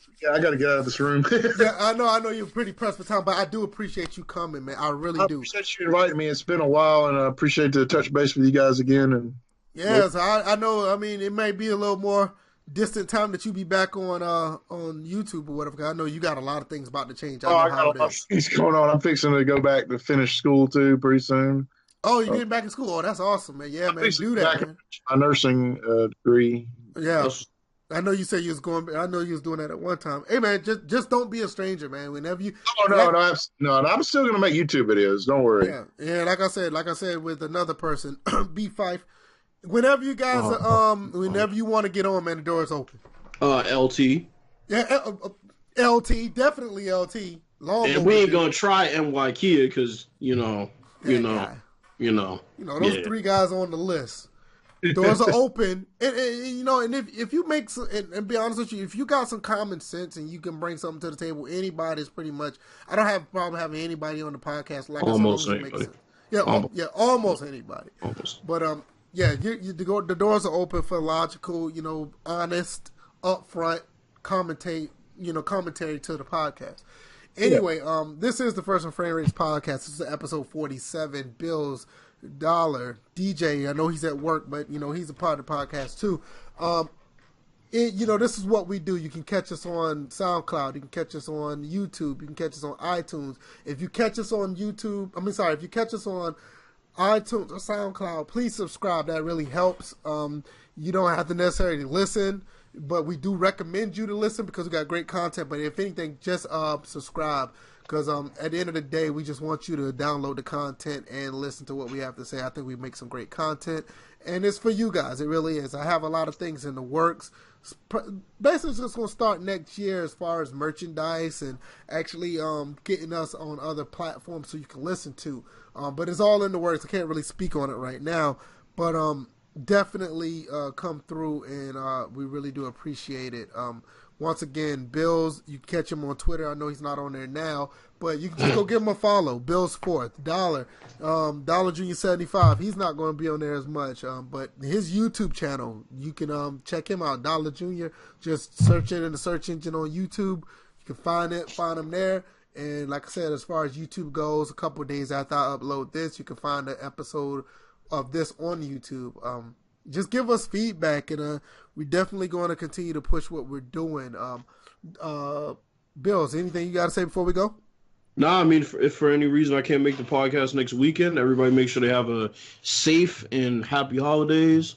to get out of this room. Yeah, I know you're pretty pressed for time, but I do appreciate you coming, man. I really do. I appreciate you inviting me. It's been a while, and I appreciate the touch base with you guys again. And yes, I know. I mean, it may be a little more distant time that you be back on YouTube or whatever. I know you got a lot of things about to change. I got a lot of things going on. I'm fixing to go back to finish school too pretty soon. Oh, you're getting back in school. Oh, that's awesome, man. Yeah, man, do that, man. My nursing degree. Yeah, I know you said you was going. I know you was doing that at one time. Hey, man, just don't be a stranger, man. Whenever you. No. I'm still gonna make YouTube videos. Don't worry. Yeah. Like I said with another person, B5. Whenever you guys, whenever you want to get on, man, the door is open. LT. Yeah, LT, definitely LT. And we ain't gonna try NY Kia because those three guys on the list. Doors are open, and if you make some, and be honest with you, if you got some common sense and you can bring something to the table, anybody's pretty much. I don't have a problem having anybody on the podcast. Like almost anybody. Almost anybody. Almost. But the doors are open for logical, honest, upfront commentary to the podcast. Anyway, this is the First and Framerates podcast. This is episode 47. Bill's Dollar DJ. I know he's at work, but he's a part of the podcast too. This is what we do. You can catch us on SoundCloud. You can catch us on YouTube. You can catch us on iTunes. If you catch us on if you catch us on iTunes or SoundCloud, please subscribe. That really helps. You don't have to necessarily listen, but we do recommend you to listen because we got great content. But if anything, just subscribe Because at the end of the day, we just want you to download the content and listen to what we have to say. I think we make some great content, and it's for you guys. It really is. I have a lot of things in the works. Basically, it's just going to start next year as far as merchandise and actually getting us on other platforms so you can listen to. But it's all in the works. I can't really speak on it right now, but definitely come through, and we really do appreciate it. Once again, Bills, you can catch him on Twitter. I know he's not on there now, but you can just go give him a follow. Bills Fourth, Dollar Junior 75. He's not going to be on there as much, but his YouTube channel, you can check him out. Dollar Junior. Just search it in the search engine on YouTube. You can find him there. And like I said, as far as YouTube goes, a couple of days after I upload this, you can find an episode of this on YouTube. Just give us feedback, and we're definitely going to continue to push what we're doing. Bills, anything you got to say before we go? Nah, I mean, if for any reason I can't make the podcast next weekend, everybody make sure they have a safe and happy holidays.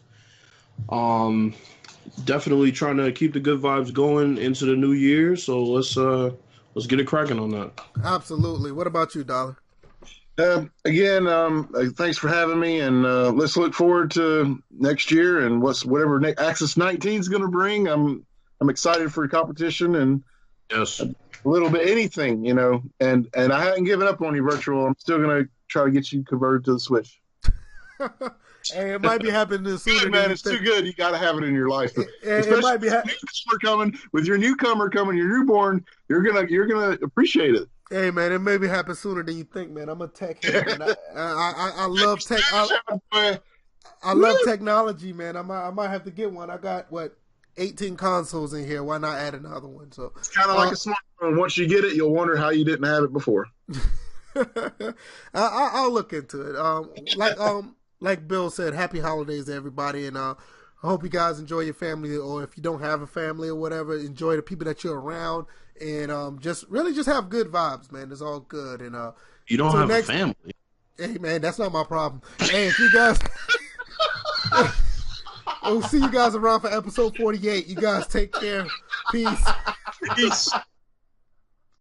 Definitely trying to keep the good vibes going into the new year. So let's get it cracking on that. Absolutely. What about you, Dollar? Again, thanks for having me, and let's look forward to next year and whatever Axis 19 is going to bring. I'm excited for the competition and yes, a little bit anything, and I haven't given up on you, Virtual. I'm still going to try to get you converted to the Switch. Hey, it might be happening sooner. Man, it's too good. You got to have it in your life. It might be happening. With your newcomer coming, your newborn, you're gonna appreciate it. Hey man, it may be happen sooner than you think, man. I'm a tech head, man. I love tech. I love technology, man. I might have to get one. I got 18 consoles in here. Why not add another one? So it's kind of like a smartphone. Once you get it, you'll wonder how you didn't have it before. I'll look into it. Like Bill said, happy holidays to everybody, and I hope you guys enjoy your family, or if you don't have a family or whatever, enjoy the people that you're around, and just have good vibes, man. It's all good. And you don't have a family. Hey man, that's not my problem. Hey, if you guys, we'll see you guys around for episode 48. You guys take care. Peace. Peace.